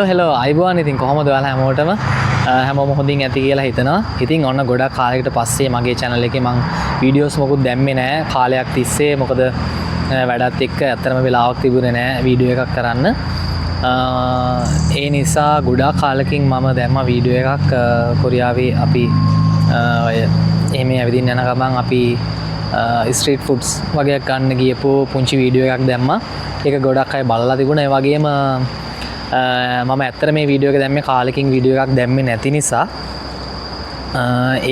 Hello අයිබෝන් ඉතින් කොහොමද ඔයාලා හැමෝටම හැමෝම හොඳින් ඇති කියලා හිතනවා. ඉතින් ඔන්න ගොඩක් කාලයකට පස්සේ මගේ channel එකේ මම වීඩියෝස් මොකුත් දැම්මේ නැහැ කාලයක් තිස්සේ. මොකද වැඩත් එක්ක ඇත්තටම වෙලාවක් තිබුණේ නැහැ වීඩියෝ එකක් කරන්න. ඒ නිසා ගොඩාක් කාලෙකින් මම දැම්මා වීඩියෝ එකක් කොරියාවේ අපි එහෙම ඇවිදින්න යන ගමන් අපි ස්ට්‍රීට් ෆුඩ්ස් වගේ ගන්න ගියපු පුංචි වීඩියෝ එකක් දැම්මා. ඒක ගොඩක් අය බලලා තිබුණා. ඒ වගේම මම ඇත්තට මේ වීඩියෝ එක දැම්මේ කාලෙකින් වීඩියෝ එකක් දැම්මේ නැති නිසා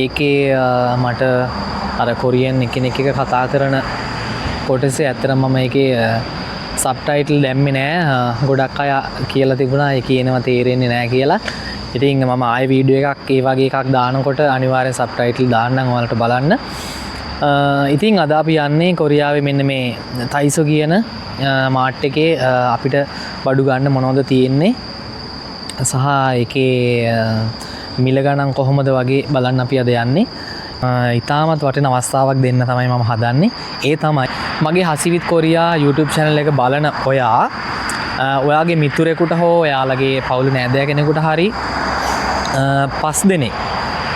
ඒකේ මට අර කොරියන් එකිනෙක එක කතා කරන කොටසේ ඇත්තට මම ඒකේ සබ්ටයිටල් දැම්මේ නෑ. ගොඩක් අය කියලා තිබුණා ඒ කියනවා තේරෙන්නේ නෑ කියලා. ඉතින් මම ආයෙ වීඩියෝ එකක් ඒ වගේ එකක් දානකොට අනිවාර්යෙන් සබ්ටයිටල් දාන්නම් ඔයාලට බලන්න. ඉතින් අද අපි යන්නේ කොරියාවේ මෙන්න මේ තයිසෝ කියන මාට් එකේ අපිට බඩු ගන්න මොනවද තියෙන්නේ සහ ඒකේ මිල ගණන් කොහොමද වගේ බලන්න අපි අද යන්නේ. ඉතාමත් වටින අවස්ථාවක් දෙන්න තමයි මම හදන්නේ. ඒ තමයි මගේ හසිවිත් කොරියා YouTube channel එක බලන ඔයාගේ මිතුරෙකුට හෝ ඔයාලගේ පවුලේ නෑදෑ කෙනෙකුට හරි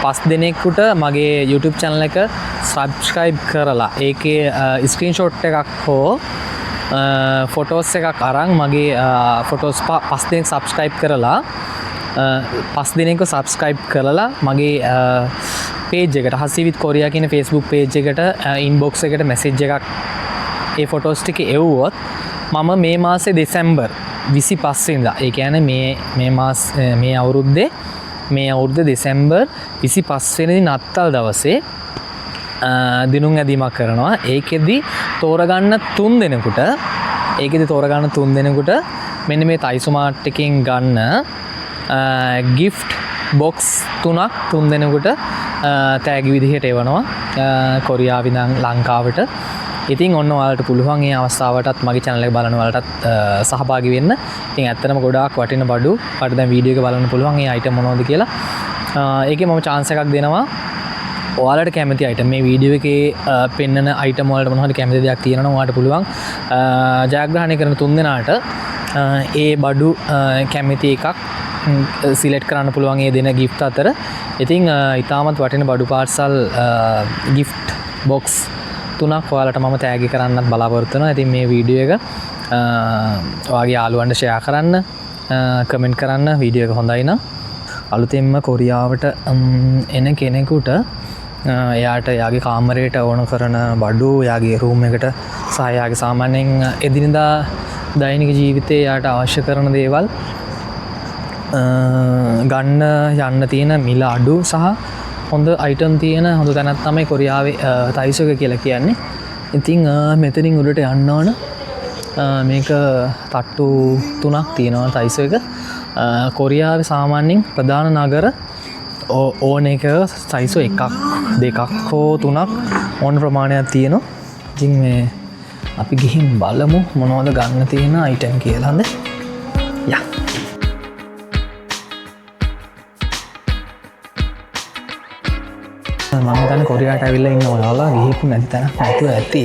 5 දෙනෙකුට මගේ YouTube channel එක subscribe කරලා ඒකේ screenshot එකක් හෝ ෆොටෝස් එකක් අරන් මගේ ෆොටෝස් 5 දෙනෙක් subscribe කරලා 5 දෙනෙක්ව subscribe කරලා මගේ page එකට හසිවිත් කොරියා කියන Facebook page එකට inbox එකට message එකක් ඒ ෆොටෝස් ටික එවුවොත් මම මේ මාසේ දෙසැම්බර් 25 වෙනිදා ඒ කියන්නේ මේ අවුරුද්දේ දෙසැම්බර් 25 වෙනිදා නත්තල් දවසේ දිනුම් ඇදීමක් කරනවා. ඒකෙදි තෝරගන්න 3 දෙනෙකුට මෙන්න මේ තයිසෝ මාට් එකෙන් ගන්න gift box 3 දෙනෙකුට තෑගි විදිහට එවනවා කොරියාවේ ඉඳන් ලංකාවට. ඉතින් ඔන්න ඔයාලට පුළුවන් මේ අවස්ථාවටත් මගේ channel එක බලන ඔයාලටත් සහභාගී වෙන්න. ඉතින් ඇත්තටම ගොඩාක් වටින බඩු. ඔයාලට දැන් වීඩියෝ එක බලන්න පුළුවන් මේ item මොනවද කියලා. ඒකේ මම chance එකක් දෙනවා. ඔයාලට කැමති item මේ වීඩියෝ එකේ පෙන්නන item වලට මොනවා හරි කැමති දෙයක් තියෙනවා නම් ඔයාලට පුළුවන් ජයග්‍රහණය කරන 3 දෙනාට ඒ බඩු කැමති එකක් සිලෙක්ට් කරන්න පුළුවන් ඒ දෙන gift අතර. ඉතින් ඉතාමත් වටින බඩු පාර්සල් gift box 3ක් ඔයාලට මම තෑගි කරන්නත් බලාපොරොත්තු වෙනවා. ඉතින් මේ වීඩියෝ එක ඔයාගේ යාළුවන්ට ෂෙයා කරන්න, කමෙන්ට් කරන්න. වීඩියෝ එක හොඳයි නම් අලුතෙන්ම කොරියාවට එන කෙනෙකුට එයාට එයාගේ කාමරයට ඕන කරන බඩු, එයාගේ රූම් එකට සහ එයාගේ සාමාන්‍යයෙන් එදිනදා දෛනික ජීවිතේ එයාට අවශ්‍ය කරන දේවල් ගන්න යන්න තියෙන මිල අඩු සහ හොඳ අයිටම් තියෙන හොඳ තැනක් තමයි කොරියාවේ තයිසෝ එක කියලා කියන්නේ. ඉතින් මෙතනින් උඩට යන්න ඕන. මේක තට්ටු 3ක් තියෙනවා තයිසෝ එක. කොරියාවේ සාමාන්‍යයෙන් ප්‍රධාන නගර ඕන එක තයිසෝ 1ක් 2ක් හෝ 3ක් ඕන ප්‍රමාණයක් තියෙනවා. ඉතින් මේ අපි ගිහින් බලමු මොනවද ගන්න තියෙන අයිටම් කියලාද. යා මම හිතන්නේ කොරියාවට ඇවිල්ලා ඉන්න ඔයාලා ගිහිපු නැති තැනක් නැතුව ඇති.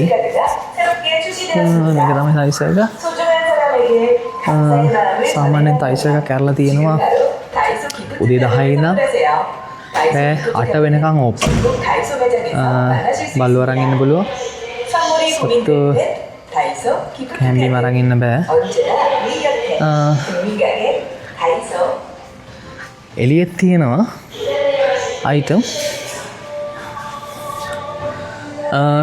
මේක තමයි තයිසෝ එක. සාමාන්‍යයෙන් තයිසෝ එක කරලා තියෙනවා උදේ 10 ඉඳන් රෑ 8 වෙනකන් ඕපන්. බල්ලෝ අරන් ඉන්න පුළුවන්. සත්තු කැම්බි අරන් ඉන්න බෑ. එළියෙත් තියෙනවා අයිටම්.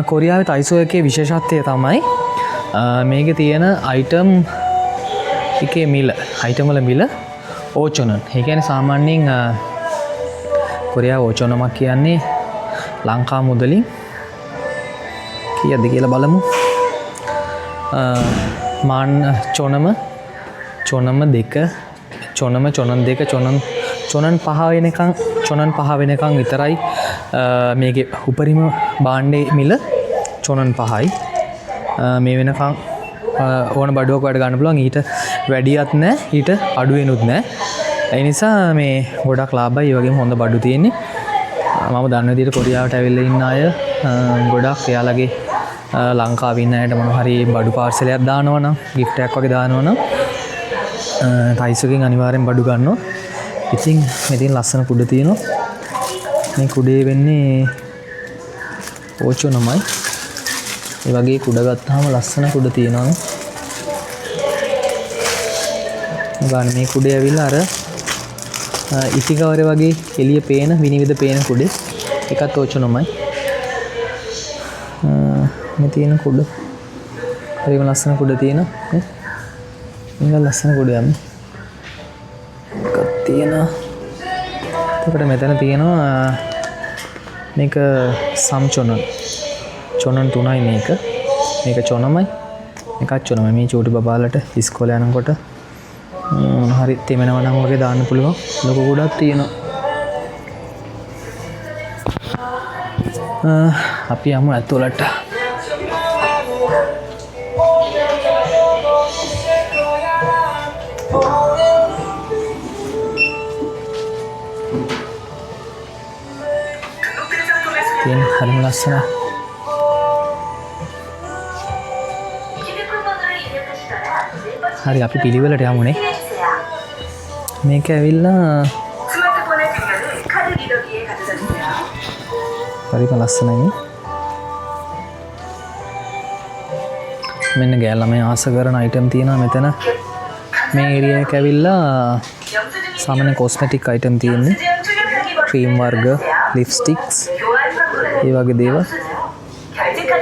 කොරියාවේ තයිසෝ එකේ විශේෂත්වය තමයි මේකේ තියෙන අයිටම් එකේ මිල, අයිටම් වල මිල ඕචොනන්. ඒ කියන්නේ සාමාන්‍යයෙන් කොරියාව ඕචොනමක් කියන්නේ ලංකා මුදලින් කීයද කියලා බලමු. මාන් චොනම 2 චොනන් 5 වෙනකන් විතරයි මේකේ උපරිම භාණ්ඩේ මිල චොනන් 5යි. මේ වෙනකන් ඕන බඩුවක් වඩ ගන්න පුළුවන්. ඊට වැඩියත් නැහැ, ඊට අඩු වෙනුත් නැහැ. ඒ නිසා මේ ගොඩක් ලාභයි. ඒ වගේම හොඳ බඩු තියෙන්නේ. මම දන්න විදිහට කොරියාවට ඇවිල්ලා ඉන්න අය ගොඩක් එයාලගේ ලංකාවේ ඉන්න අයට මොනවා හරි බඩු පාර්සලයක් දානවා නම්, gift එකක් වගේ දානවා නම් තයිසුකින් අනිවාර්යෙන් බඩු ගන්නවා. ඉතින් මෙතන ලස්සන කුඩ තියෙනවා. මේ කුඩේ වෙන්නේ ඕචෝ නමයි. ඒ වගේ කුඩ ගත්තාම ලස්සන කුඩ තියෙනවා. ගන්න මේ කුඩේ ඇවිල්ලා අර ඉටිකවරේ වගේ එළිය පේන විනිවිද පේන කුඩේ එකත් ඕචෝ නමයි. මේ තියෙන කුඩ හරිම ලස්සන කුඩ තියෙනවා. මේක ලස්සන කුඩයක්. එකක් තියෙනවා. එතකොට මෙතන තියෙනවා මේක සම්චොනන්. චොනන් 3යි මේක. මේක චොනමයි. මේකත් චොනමයි. මේ චූටි බබාලට ඉස්කෝලේ යනකොට හරි තෙමෙනවා නම් වගේ දාන්න පුළුවන්. ලොකු කුඩක් තියෙනවා. අපි යමු ඇතුළට. තියෙන හරිම ලස්සනයි. හරි අපි පිළිවෙලට යමුනේ. මේක ඇවිල්ලා හරිම ලස්සනයි. මෙන්න ගෑල් ළමයි ආස කරන අයිටම් තියෙනවා මෙතන. මේ ඒරියා එක ඇවිල්ලා සාමාන්‍ය කොස්මෙටික් අයිටම් තියෙන්නේ. ක්‍රීම් වර්ග, ලිප්ස්ටික්ස්, ඒ වගේ දේවල්.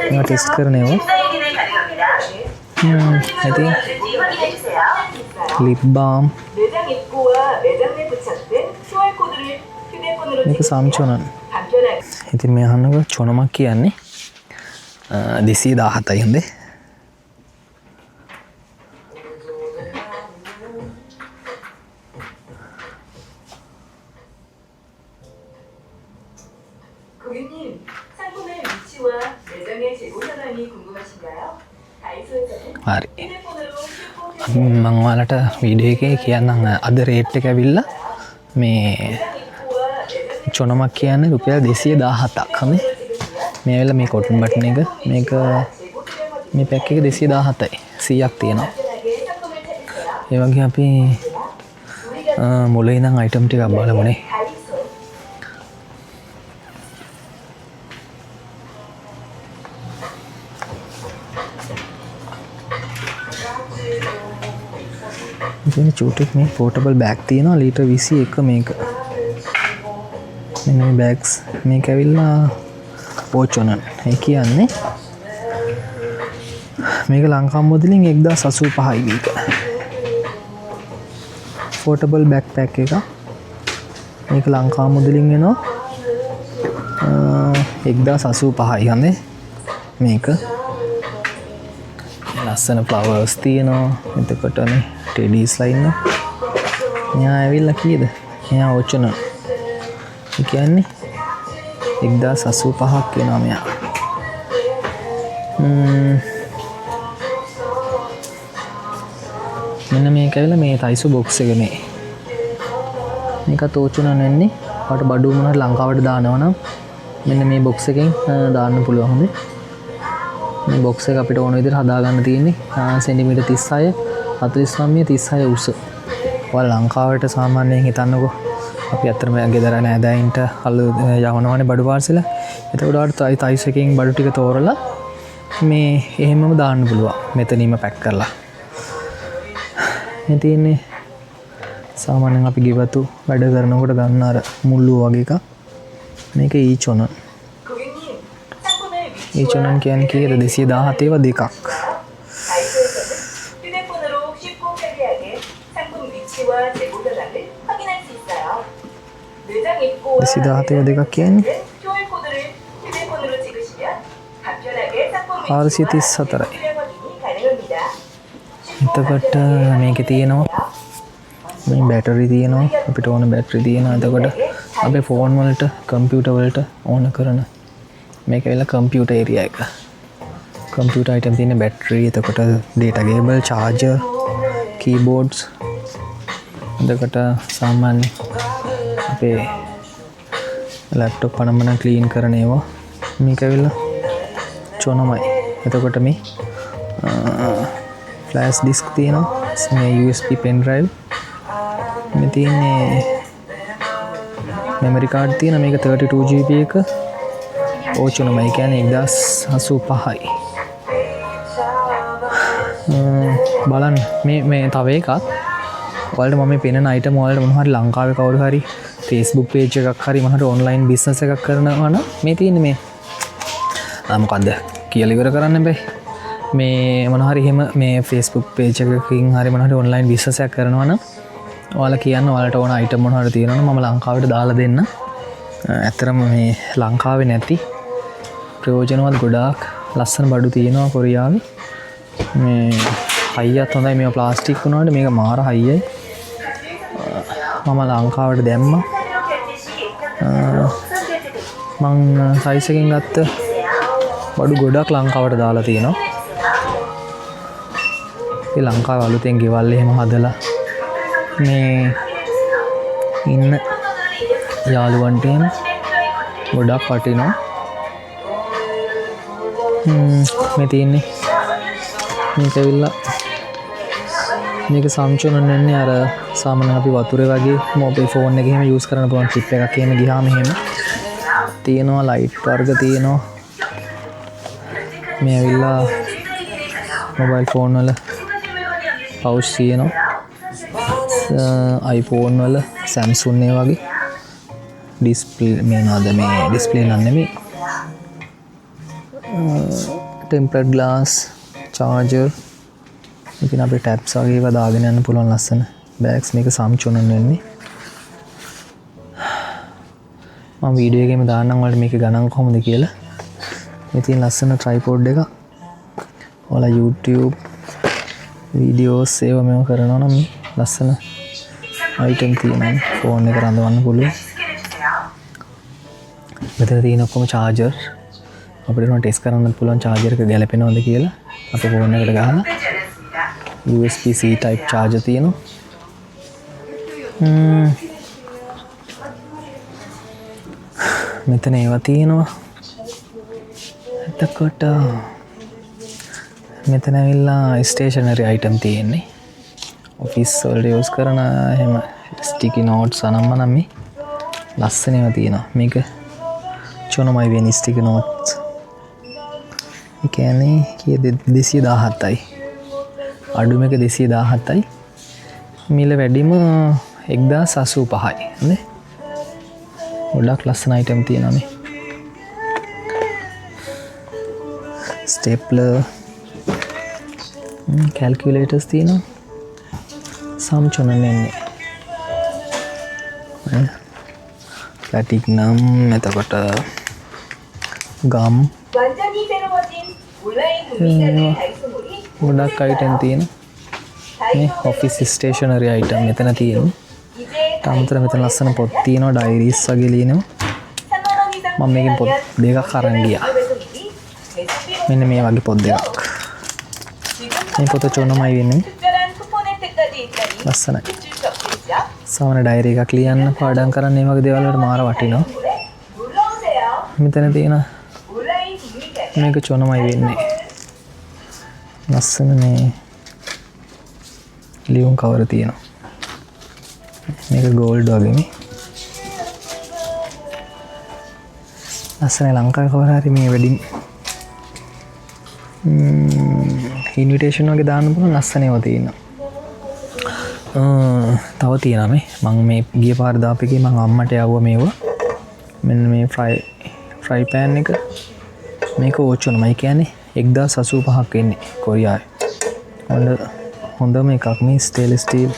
මේවා ටෙස්ට් කරනවා. ඉතින් ලිප් බාම් මේක සම්චොනන්. ඉතින් මේ අහන්නකො චොනමක් කියන්නේ 217යි හොඳේ. හරි. මම ඔයාලට වීඩියෝ එකේ කියන්නම් අද රේට් එක ඇවිල්ලා මේ චොනමක් කියන්නේ රුපියල් 217ක්. හරි. මේ ඇවිල්ලා මේ කොටන් බටන් එක මේක මේ පැක් එක 217යි. 100ක් තියෙනවා. ඒ වගේ අපි මුලින් ඉඳන් අයිටම් ටිකක් බලමුනේ. ඉතින් චූටික් මේ පෝටබල් බෑග් තියෙනවා ලීටර් 21 මේක. මෙන්න මේ බෑග්ස් මේක ඇවිල්ලා ඕචොනන්. ඒ කියන්නේ මේක ලංකාව මුදලින් 1085යි මේක. පෝටබල් බෑක්පැක් එක. මේක ලංකාව මුදලින් එනවා 1085යි හන්නේ මේක. ලස්සන ෆ්ලවර්ස් තියෙනවා. එතකොටනේ ටෙඩීස්ලා ඉන්නවා. මෙයා ඇවිල්ලා කීයද? මෙයා ඕචොනන්. ඒ කියන්නේ 1085ක් වෙනවා මෙයා. මෙන්න මේක ඇවිල්ලා මේ තයිසු බොක්ස් එක මේ. මේකත් ඕචොනන් වෙන්නේ. ඔයාලට බඩු මොනවාට ලංකාවට දානවා නම් මෙන්න මේ බොක්ස් එකෙන් දාන්න පුළුවන් හොඳේ. මේ බොක්ස් එක අපිට ඕන විදිහට හදා ගන්න තියෙන්නේ සෙන්ටිමීටර් 36 49 36 උස. ඔයාලා ලංකාවට සාමාන්‍යයෙන් හිතන්නකෝ අපි අතරම ගෙදර නෑදෑයින්ට අල්ල යවනවනේ බඩු පාර්සල. එතකොට ඔයාලට තයිස් එකකින් බඩු ටික තෝරලා මේ එහෙමම දාන්න පුළුවන්. මෙතනින්ම පැක් කරලා. මේ තියෙන්නේ සාමාන්‍යයෙන් අපි ගෙවතු වැඩ කරනකොට ගන්න අර මුල්ලු වගේ එකක්. මේක ඊචොනන්. ඊචොනන් කියන්නේ කීයද? 217 ඒවා දෙකක්. සිදාහතේ දෙකක් කියන්නේ 434යි. එතකොට මේකේ තියෙනවා මේ බැටරි තියෙනවා. අපිට ඕන බැටරි තියෙනවා. එතකොට අපේ ෆෝන් වලට කම්පියුටර් වලට ඕන කරන මේක වෙලා කම්පියුටර් ඒරියා එක. කම්පියුටර් අයිටම් තියෙන බැටරි, එතකොට data cable, charger, keyboards. එතකොට සාමාන්‍ය අපේ ලැප්ටොප් පනමන ක්ලීන් කරන ඒවා. මේක ඇවිල්ලා චොනමයි. එතකොට මේ ෆ්ලෑෂ් ඩිස්ක් තියෙනවා. මේ USB pen drive මේ තියෙන්නේ memory card තියෙන මේක 32GB එක ඕචනමයි කියන්නේ 1085යි බලන්න මේ තව එකක් ඔයාලට මම පෙන්නන item ඔයාලට මොනවා හරි ලංකාවේ කවුරු හරි Facebook page එකක් හරි මොහොත online business එකක් කරනවා නම් මේ තියෙන්නේ මේ මොකද්ද කියලා ඉවර කරන්න බෑ මේ මොන හරි එහෙම මේ Facebook page එකකින් හරි මොන හරි online business එකක් කරනවා නම් ඔයාලා කියන්න ඔයාලට ඕන item මොන හරි තියෙනවා නම් මම ලංකාවට දාලා දෙන්න. ඇත්තරම මේ ලංකාවේ නැති ප්‍රයෝජනවත් ගොඩාක් ලස්සන බඩු තියෙනවා කොරියාවේ. මේ හයියත් හොඳයි මේ ප්ලාස්ටික් වුණාට මේක මාර හයියයි. මම ලංකාවට දැම්මා. මං සයිස් එකෙන් ගත්ත බඩු ගොඩක් ලංකාවට දාලා තියෙනවා. ඒ ලංකාවේ අලුතෙන් ගෙවල් එහෙම හදලා මේ ඉන්න යාළුවන්ට ගොඩක් වටිනවා. මේ තියෙන්නේ මේක ඇවිල්ලා මේක සම්චුනන් වෙන්නේ අර සාමාන්‍යයෙන් අපි වතුරේ වගේ මොබයිල් ෆෝන් එකේ එහෙම යූස් කරන්න පුළුවන් චිප් එකක් එහෙම ගියාම එහෙම තියෙනවා ලයිට් වර්ග තියෙනවා. මේ ඇවිල්ලා මොබයිල් ෆෝන් වල පවුච් තියෙනවා. iPhone වල Samsung ඒ වගේ ඩිස්ප්ලේ මේනවාද මේ ඩිස්ප්ලේ නම් නෙමෙයි tempered glass charger ඉතින් අපේ tabs වගේ ඒවා දාගෙන යන්න පුළුවන් ලස්සන bags මේක Samsung වෙන්නේ මම වීඩියෝ එකේම දාන්නම් ඔයාලට මේකේ ගණන් කොහොමද කියලා මේ තියෙන ලස්සන tripod එක ඔයාලා YouTube videos ඒවා මේව කරනවා නම් ලස්සන item තියෙනවා ෆෝන් එක රඳවන්න පුළුවන්. මෙතන තියෙන ඔක්කොම charger අපිට උන ටෙස්ට් කරන්න පුළුවන් charger එක ගැලපෙනවද කියලා අපේ ෆෝන් එකට ගහලා USB-C type charger තියෙනවා. මෙතන ඒවා තියෙනවා. එතකොට මෙතන ඇවිල්ලා stationery item තියෙන්නේ. ඔෆිස් වලට යූස් කරන එහෙම ස්ටිකි නෝට්ස් අනම්ම නම් මේ ලස්සන ඒවා තියෙනවා. මේක චොනමයි වෙන ස්ටිකි නෝට්ස්. ඒ කියන්නේ කීයද 217යි. අඩුම එක 217යි. මිල වැඩිම 1085යි. නේ? ගොඩක් ලස්සන item තියෙනවා මේ. stapler calculators තියෙනවා. Samsung එන්නේ. platinum එතකොට ගම් ගොඩක් item තියෙනවා. මේ office stationery item මෙතන තියෙනවා. අමතර මෙතන ලස්සන පොත් තියෙනවා diaries වගේ ලියනවා. මම මේකෙන් පොත් දෙකක් අරන් ගියා. මෙන්න මේ වගේ පොත් දෙකක්. මේ පොත චොනමයි වෙන්නේ. ලස්සනයි. සාමාන්‍ය ඩයරි එකක් ලියන්න පාඩම් කරන්න මේ වගේ දේවල් වලට මාර වටිනවා. මෙතන තියෙන මේක චොනමයි වෙන්නේ. ලස්සන මේ ලියුම් කවර තියෙනවා. මේක ගෝල්ඩ් වගේ මේ. ලස්සන ලංකාවේ කවර හරි මේ වෙඩින් ඉන්විටේෂන් වගේ දාන්න පුළුවන් ලස්සන ඒවා තියෙනවා. තව තියෙනවා මේ මම මේ ගිය පාර දාපේකේ මම අම්මට යවුවා මේවා. මෙන්න මේ ෆ්‍රයි පෑන් එක මේක ඕචුනමයි කියන්නේ 1085ක් එන්නේ කොරියාවේ. හොඳම එකක් මේ ස්ටේන්ලස් ස්ටීල්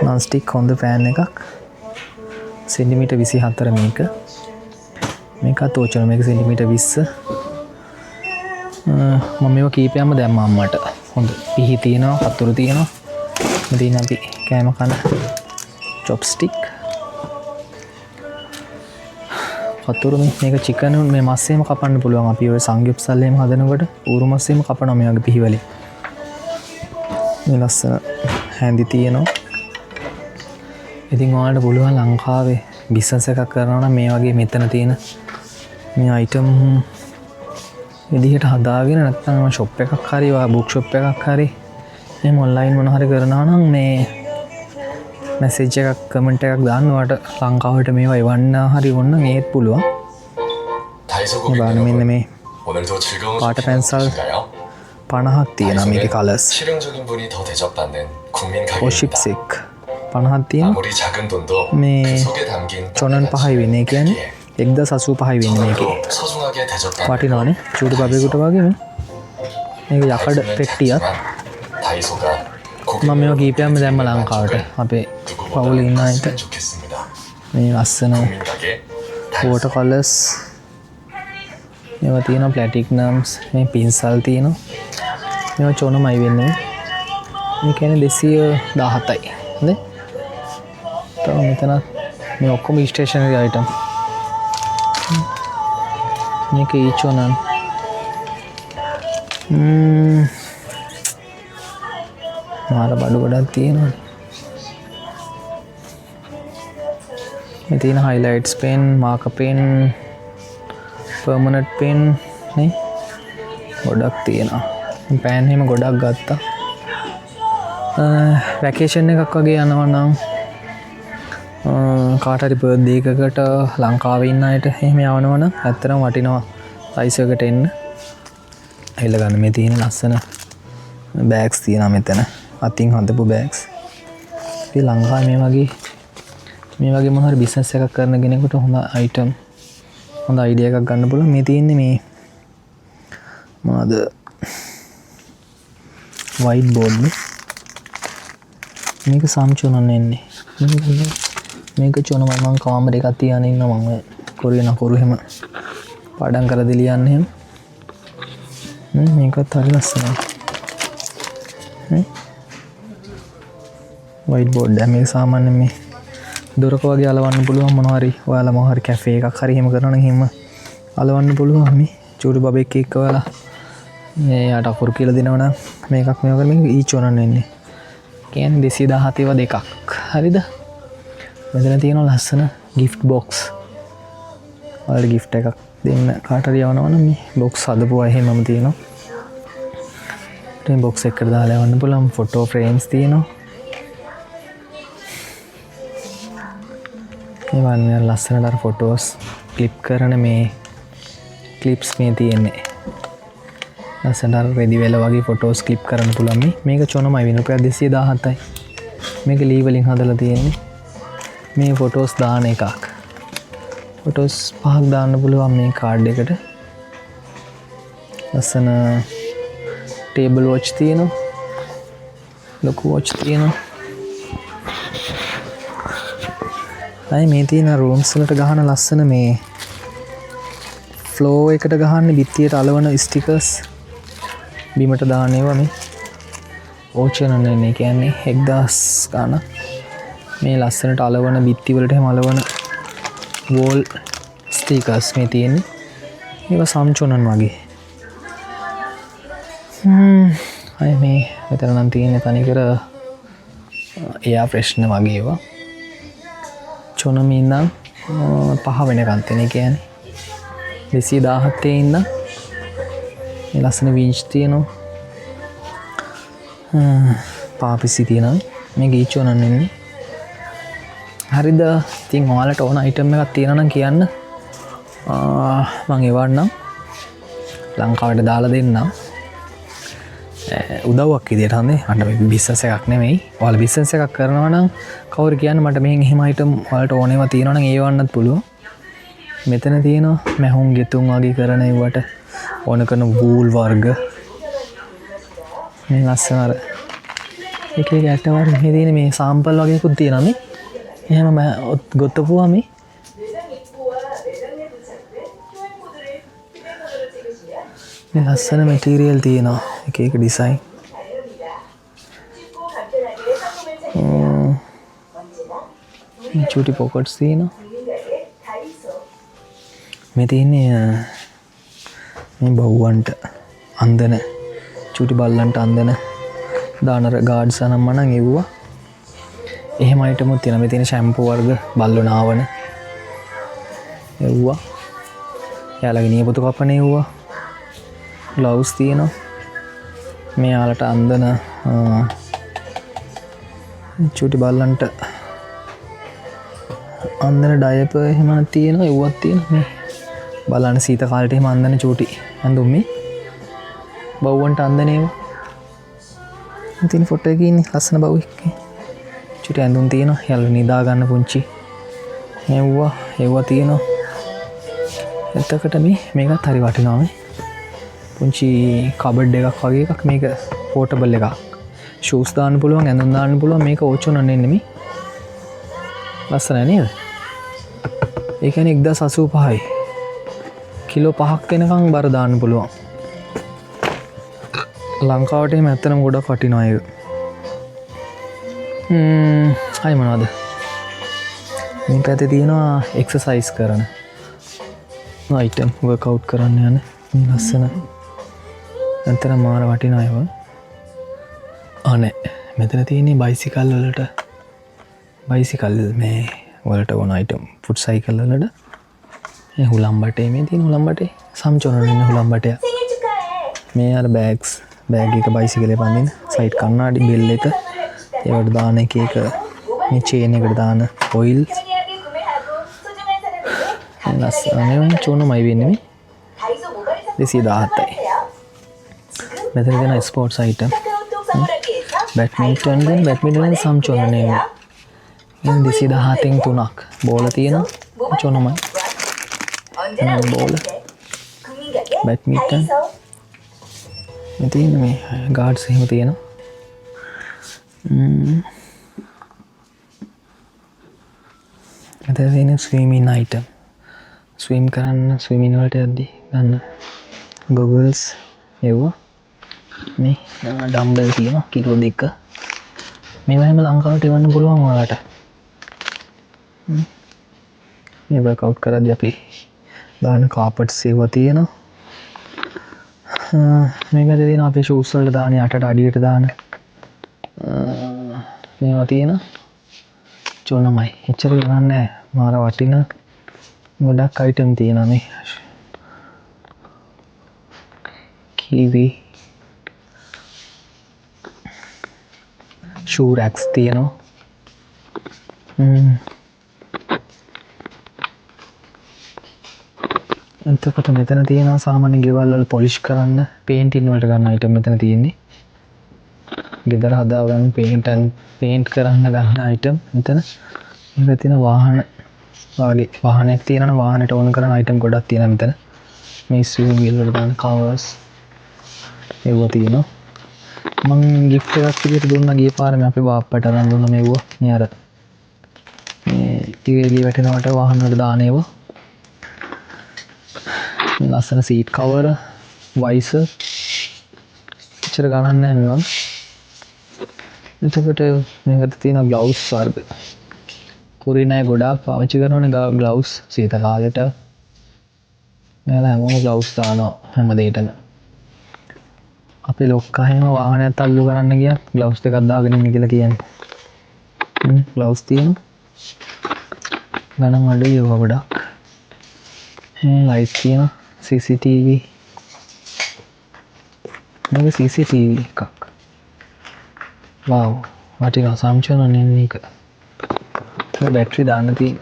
non stick හොඳ පෑන් එකක්. සෙන්ටිමීටර් 24 මේක. මේකත් ඕචුන මේක සෙන්ටිමීටර් 20. මම මේවා කීපයක්ම දැම්මා අම්මට. හොඳ පිහි තියෙනවා, වතුර තියෙනවා. මෙතන අපි කෑම කන chopstick. වතුර මේක චිකන් මේ මස් එහෙම කපන්න පුළුවන්. අපි ඔය සංගීප්සල් එහෙම හදනකොට ඌරු මස් එහෙම කපනවා මේ වගේ පිහි වලින්. මේ ලස්සන හැඳි තියෙනවා. ඉතින් ඔයාලට පුළුවන් ලංකාවේ බිස්නස් එකක් කරනවා නම් මේ වගේ මෙතන තියෙන මේ item විදිහට හදාගෙන නැත්නම් ෂොප් එකක් හරි වා බුක් ෂොප් එකක් හරි එහෙම ඔන්ලයින් මොන හරි කරනවා නම් මේ මැසේජ් එකක් කමෙන්ට් එකක් දාන්න ඔයාලට ලංකාවට මේවා එවන්න හරි ඕන නම් ඒත් පුළුවන්. බලන්න මෙන්න මේ 오늘도 즐거운 පාට පැන්සල් 쇼핑하셨나요? 50ක් තියෙනවා මේකේ කලර්ස්. 실용적인 분이 더 대접받는 국민 가게입니다. 오십색 50ක් තියෙනවා. 아무리 작은 돈도 네. 그 속에 담긴 චොනන් 5යි වෙන්නේ. ඒ කියන්නේ 1085යි වෙන්නේ මේකේ. 또 소중하게 대접받는 වටිනවනේ. චූටි බබෙකුට වගේ මේ. මේක යකඩ 다이소는 පෙට්ටියක්. 작지만 다이소가 මම මේවා කීපයක්ම දැම්ම ලංකාවට. අපේ පවුලේ ඉන්න අයට 했으면 좋겠습니다. මේ ලස්සන 국민 가게 වෝටර් කලර්ස් මේවා තියෙනවා ප්ලැටිනම්ස් මේ පින්සල් තියෙනවා මේවා චොනමයි වෙන්නේ මේ කියන්නේ 217යි හරි තව මෙතන මේ ඔක්කොම ස්ටේෂනරි අයිටම් මේක ඊචොනන් මාර බඩු ගොඩක් තියෙනවා මේ තියෙන highlights pen marker pen permanent pen නේ ගොඩක් තියෙනවා පෑන් එහෙම ගොඩක් ගත්තා වැකේෂන් එකක් වගේ යනවා නම් කාට හරි බර්ත්ඩේ එකකට ලංකාවේ ඉන්න අයට එහෙම යවනවා නම් ඇත්තටම වටිනවා සයිස් එකට එන්න ඇවිල්ලා ගන්න මේ තියෙන ලස්සන බෑග්ස් තියෙනවා මෙතන අතින් හදපු බෑග්ස් ඉතින් ලංකාවේ මේ වගේ මොන හරි බිස්නස් එකක් කරන කෙනෙකුට හොඳ අයිටම් හොඳ අයිඩියා එකක් ගන්න පුළුවන් මේ තියෙන්නේ මේ මොනවද වයිට් බෝඩ් මේක සම්චුනන් එන්නේ මේක චොනම මම කාමරේ එකක් තියාගෙන ඉන්නවා මම කොරියන අකුරු එහෙම පාඩම් කරලා ලියන්න එහෙම මේකත් හරි ලස්සනයි වයිට් බෝඩ් එක මේක සාමාන්‍ය මේ දොරක වගේ අලවන්න පුළුවන් මොනවා හරි ඔයාලා මොනවා හරි කැෆේ එකක් හරි එහෙම කරනවා නම් එහෙම අලවන්න පුළුවන් මේ චූටි බබෙක් එක්ක ඔයාලා මේ යට අකුරු කියලා දෙනවනම් මේකක් මේක මේක ඊච් ඔනන් වෙන්නේ කියන්නේ 217 ඒවා දෙකක් හරිද මෙතන තියෙනවා ලස්සන gift box ඔයාලට gift එකක් දෙන්න කාට හරි යවනවා නම් මේ box හදපුවා එහෙමම තියෙනවා මේ box එකකට දාලා යවන්න පුළුවන් photo frames තියෙනවා මේ ලස්සනට අර ෆොටෝස් ක්ලිප් කරන මේ ක්ලිප්ස් මේ තියෙන්නේ ලස්සනට අර රෙදි වෙල වගේ ෆොටෝස් ක්ලිප් කරන්න පුළුවන් මේක චොනමයි වෙන රුපියල් 217යි මේක ලී වලින් හදලා තියෙන්නේ මේ ෆොටෝස් දාන එකක් ෆොටෝස් 5ක් දාන්න පුළුවන් මේ කාඩ් එකට ලස්සන ටේබල් වොච් තියෙනවා ලොකු වොච් තියෙනවා අයි මේ තියෙන රූම්ස් වලට ගහන ලස්සන මේ ෆ්ලෝ එකට ගහන්නේ බිත්තියට අලවන ස්ටිකර්ස් බිමට දාන ඒවා මේ ඕචනන් එන්නේ කියන්නේ 1000 ගාන මේ ලස්සනට අලවන බිත්ති වලට එහෙම අලවන වෝල් ස්ටිකර්ස් මේ තියෙන්නේ ඒවා සම්චුනන් වගේ අය මේ මෙතන නම් තියෙන්නේ තනිකර එයා ප්‍රශ්න වගේ ඒවා චොනම ඉඳන් 5 වෙනකන් තියෙන කියන්නේ 217 ඉඳන් මේ ලස්සන වින්ච් තියෙනවා පාපිසි තියෙනවා මේ ගීචොනන් ඉන්නේ හරිද ඉතින් ඔයාලට ඕන අයිටම් එකක් තියෙනවා නම් කියන්න මම එවන්නම් ලංකාවට දාලා දෙන්නම් උදව්වක් විදියට හන්නේ අන්න බිස්නස් එකක් නෙමෙයි ඔයාලා බිස්නස් එකක් කරනවා නම් කවුරු කියන්නේ මට මෙහෙන් එහෙම අයිටම් ඔයාලට ඕනේවා තියෙනවා නම් ඒවන්නත් පුළුවන් මෙතන තියෙනවා මැහුම් ගෙතුම් වගේ කරන ඒවට ඕන කරන වූල් වර්ග මේ ලස්සන අර එක එක ඇට වර්ග මේ තියෙන මේ සාම්පල් වගේකුත් තියෙනවා මේ එහෙම ගොතපුවා මේ ලස්සන මැටීරියල් තියෙනවා එක එක ඩිසයින් චූටි පොකට්ස් තියෙනවා මේ තියෙන්නේ මේ බව්වන්ට අන්දන චූටි බල්ලන්ට අන්දන දානර ගාඩ්ස් නම් මනම් එව්වා එහෙම අයිටමුත් තියෙනවා මේ තියෙන ෂැම්පූ වර්ග බල්ලෝ නාවන එව්වා යාළගේ නියපොතු කපන එව්වා ග්ලව්ස් තියෙනවා මේ යාලට අන්දන චූටි බල්ලන්ට අන්දන ඩයප එහෙම තියෙන එව්වත් තියෙන මේ බලන්න සීත කාලට එහෙම අන්දන චූටි ඇඳුම් මේ බව්වන්ට අන්දනේවා ඉතින් ෆොටෝ එකේ ඉන්නේ ලස්සන බව් එක්ක චූටි ඇඳුම් තියෙනවා යාළුවා නිදා ගන්න පුංචි එව්වා තියෙනවා එතකොට මේකත් හරි වටිනවා මේ පුංචි කබඩ් එකක් වගේ එකක් මේක පෝටබල් එකක් ෂූස් දාන්න පුළුවන් ඇඳුම් දාන්න පුළුවන් මේක ඕචොන නෙමෙයි ලස්සනයි නේද ඒ කියන්නේ 1085යි කිලෝ 5ක් වෙනකන් බර දාන්න පුළුවන් ලංකාවට එහෙම ඇත්තටම ගොඩක් වටිනවා ඒක හයි මොනවද මේ පැත්තේ තියෙනවා එක්සර්සයිස් කරන අයිටම් වර්කවුට් කරන්න යන ලස්සන ඇත්තටම මාර වටිනවා ඒවා අනේ මෙතන තියෙන්නේ බයිසිකල් වලට බයිසිකල් මේ වලට ඕන අයිටම් ෆුට් සයිකල් වලට ඒ හුලම් බටේ මේ තියෙන හුලම් බටේ සම්චොනන ඉන්න හුලම් බටය මේ අර බෑග්ස් බෑග් එක බයිසිකලේ පන්දින සයිඩ් කන්නාඩි බෙල් එක ඒවට දාන එක මේ චේන් එකට දාන ඔයිල් ලස්සන චෝනමයි වෙන්නේ මේ 217යි මෙතන තියෙන ස්පෝර්ට්ස් අයිටම් බැඩ්මින්ටන් සම්චොනන නේ 217න් 3ක් බෝල තියෙනවා චොනමයි බෝල බැඩ්මින්ටන් තියෙන මේ ගාඩ්ස් එහෙම තියෙනවා මෙතන තියෙන ස්විමින් අයිටම් ස්විම් කරන්න ස්විමින් වලට යද්දී ගන්න ගොගල්ස් ඒවා මේ ඩම්බල් තියෙනවා කිලෝ 2 මේවා හැම ලංකාවට එවන්න පුළුවන් ඔයාලට මේ වර්කවුට් කරද්දී අපි දාන කාපට්ස් ඒවා තියෙනවා මේකද තියෙන අපේ ෂූස් වලට දාන යටට අඩියට දාන මේවා තියෙන චොනමයි එච්චර ගණන් නැහැ මාර වටින ගොඩක් අයිටම් තියෙනවා මේ කීවි ෂූ රැක්ස් තියෙනවා එතකොට මෙතන තියෙනවා සාමාන්‍ය ගෙවල් වල පොලිෂ් කරන්න පේන්ටින් වලට ගන්න අයිටම් මෙතන තියෙන්නේ ගෙදර හදාගන්න පේන්ට් කරන්න ගන්න අයිටම් මෙතන මේක තියෙන වාහන වගේ වාහනයක් තියෙනවා වාහනේට ඕන කරන අයිටම් ගොඩක් තියෙනවා මෙතන මේ ස්විමින් වීල් වල දාන කවර්ස් ඒවා තියෙනවා මම gift එකක් විදිහට දුන්නා ගිය පාර මේ අපේ බාප්පට අරන් දුන්නා මේවා මේ අර මේ ටිකේ වැටෙනවට වාහන වල දාන ඒවා ලස්සන සීට් කවර් වයිසර් ඉච්චර ගණන් නැහැ මේවා එතකොට මේකට තියෙන ග්ලව්ස් වර්ග කොරියන් අය ගොඩාක් පාවිච්චි කරනවනේ ග්ලව්ස් සීත කාලෙට මෙයාලා හැමෝම ග්ලව්ස් දානවා හැම දෙයකටම අපේ ලොක්කා එහෙම වාහනයක් තල්ලු කරන්න ගියා ග්ලව්ස් දෙකක් දාගෙන ඉන්න කියලා කියන්නේ ග්ලව්ස් තියෙන ගණන් අඩුයි ඒවා ගොඩක් ලයිට් තියෙනවා CCTV මේක CCTV එකක් වව් වටිනා සම්චුන නෙන්නේ එක බැටරි දාන්න තියෙන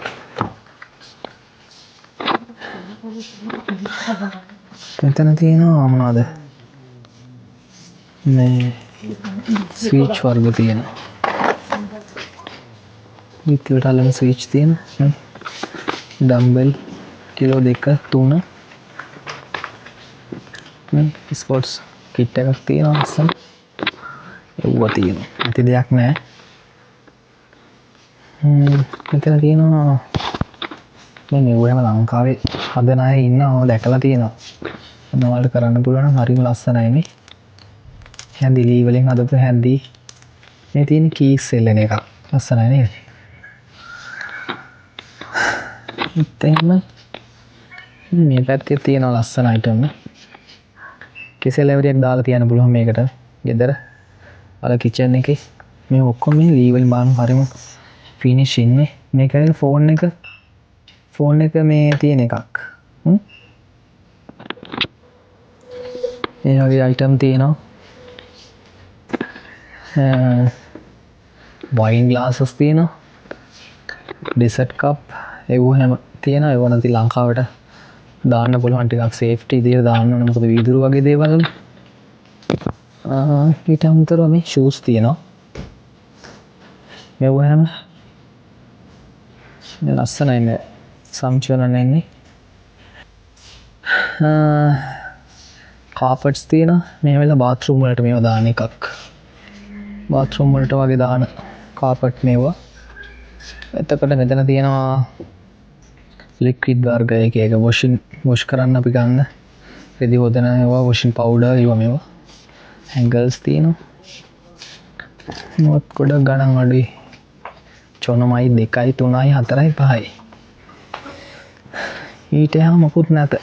මෙතන තියෙනවා මොනවද මේ ස්විච් වර්ග තියෙනවා විත්තියට අල්ලන ස්විච් තියෙනවා ඩම්බෙල් කිලෝ 2 3 ස්පෝර්ට්ස් කිට් එකක් තියෙනවා අස්සන් ඒවා තියෙනවා නැති දෙයක් නැහැ මෙතන තියෙනවා මේ ඔයම ලංකාවේ හදන අය ඉන්නවා දැකලා තියෙනවා මොනවලට කරන්න පුළුවන් නම් හරිම ලස්සනයි මේ හැන්දි ලී වලින් හදපු හැන්දි මේ තියෙන කීස් සෙල්ලන එකක් ලස්සනයි නේද ඉතින් මේ පැත්තේ තියෙන ලස්සන අයිටම් කෙසෙල් ලැබරියක් දාලා තියන්න පුළුවන් මේකට ගෙදර අර කිචන් එකේ මේ ඔක්කොම මේ ලී වලින් බාන හරිම ෆිනිෂ් ඉන්නේ මේකේ ෆෝන් එක මේ තියෙන එකක් මේ වගේ අයිටම් තියෙනවා වයින් ග්ලාසස් තියෙනවා ඩෙසර්ට් කප් ඒව හැම තියෙනවා ඒව නැති ලංකාවට දාන්න පුළුවන් ටිකක් සේෆ්ටි විදියට දාන්න ඕනේ මොකද වීදුරු වගේ දේවල් වල ඊට අමතරව මේ ෂූස් තියෙනවා මේව හැම ලස්සනයි මේ සම්චලන එන්නේ කාපට්ස් තියෙනවා මේ වෙලාව බාත්රූම් වලට මේව දාන එකක් බාත්රූම් වලට වගේ දාන කාපට් මේවා එතකොට මෙතන තියෙනවා ලික්විඩ් වර්ග එක වොෂ් කරන්න අපි ගන්න රෙදි හොදන ඒවා වොෂින් පවුඩර් ඒවා මේවා හැන්ගර්ස් තියෙනවා මොකක් ගොඩක් ගණන් අඩුයි චොනමයි 2යි 3යි 4යි 5යි ඊට එහා මොකුත් නැත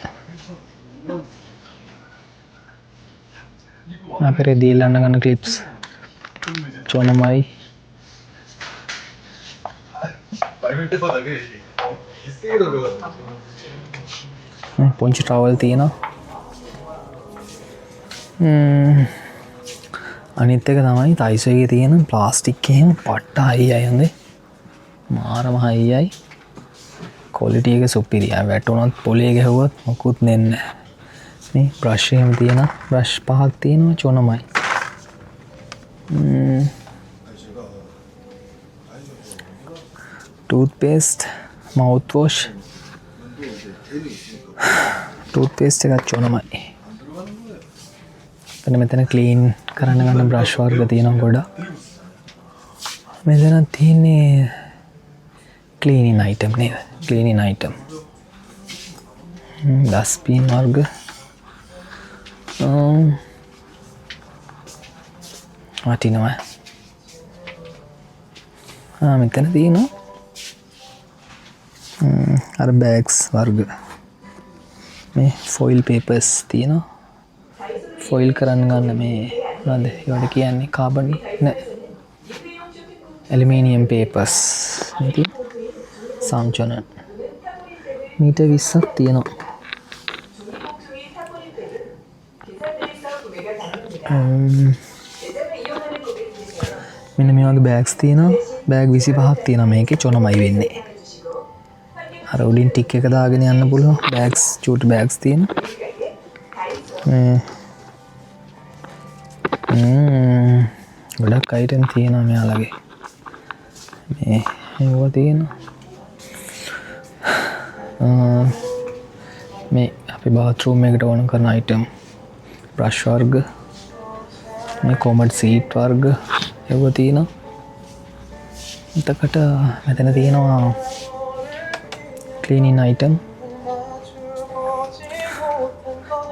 අපේ රෙදි ඊළඟ ගන්න ක්ලිප්ස් චොනමයි පුංචි ටවල් තියෙනවා අනිත් එක තමයි තයිසෝ එකේ තියෙන ප්ලාස්ටික් එකෙන් පට්ට හයියයි හොඳේ මාරම හයියයි ක්වොලිටි එක සුපිරියයි වැටුණොත් පොලේ ගැහුවොත් මොකුත් නෙන්නේ නැහැ මේ බ්‍රෂ් එකම තියෙන බ්‍රෂ් පහක් තියෙනවා චොනමයි toothpaste mouthwash toothpaste එකක් චොනමයි මෙතන ක්ලීන් කරන්න ගන්න බ්‍රෂ් වර්ග තියෙනවා ගොඩක් මෙතන තියෙන්නේ ක්ලීනින් අයිටම් නේද ක්ලීනින් අයිටම් ඩස්ට්බින් වර්ග වටිනවා මෙතන තියෙනවා අර බෑග්ස් වර්ග මේ ෆොයිල් පේපර්ස් තියෙනවා ෆොයිල් කරන්න ගන්න මේ මොනවද ඒවට කියන්නේ කාබන් නෑ ඇලුමිනියම් පේපර්ස් ඉතින් සම්චන මීටර් 20ක් තියෙනවා මෙන්න මේ වගේ බෑග්ස් තියෙනවා බෑග් 25ක් තියෙනවා මේකේ චොනමයි වෙන්නේ අර උඩින් ටික් එක දාගෙන යන්න පුළුවන් බෑග්ස් චූටි බෑග්ස් තියෙනවා ගොඩක් අයිටම් තියෙනවා මෙයාලගේ මේ ඒව තියෙනවා මේ අපි බාත්රූම් එකට ඕන කරන අයිටම් බ්‍රෂ් වර්ග මේ කොමඩ් සීට් වර්ග ඒව තියෙනවා එතකොට මෙතන තියෙනවා ක්ලීනින් අයිටම්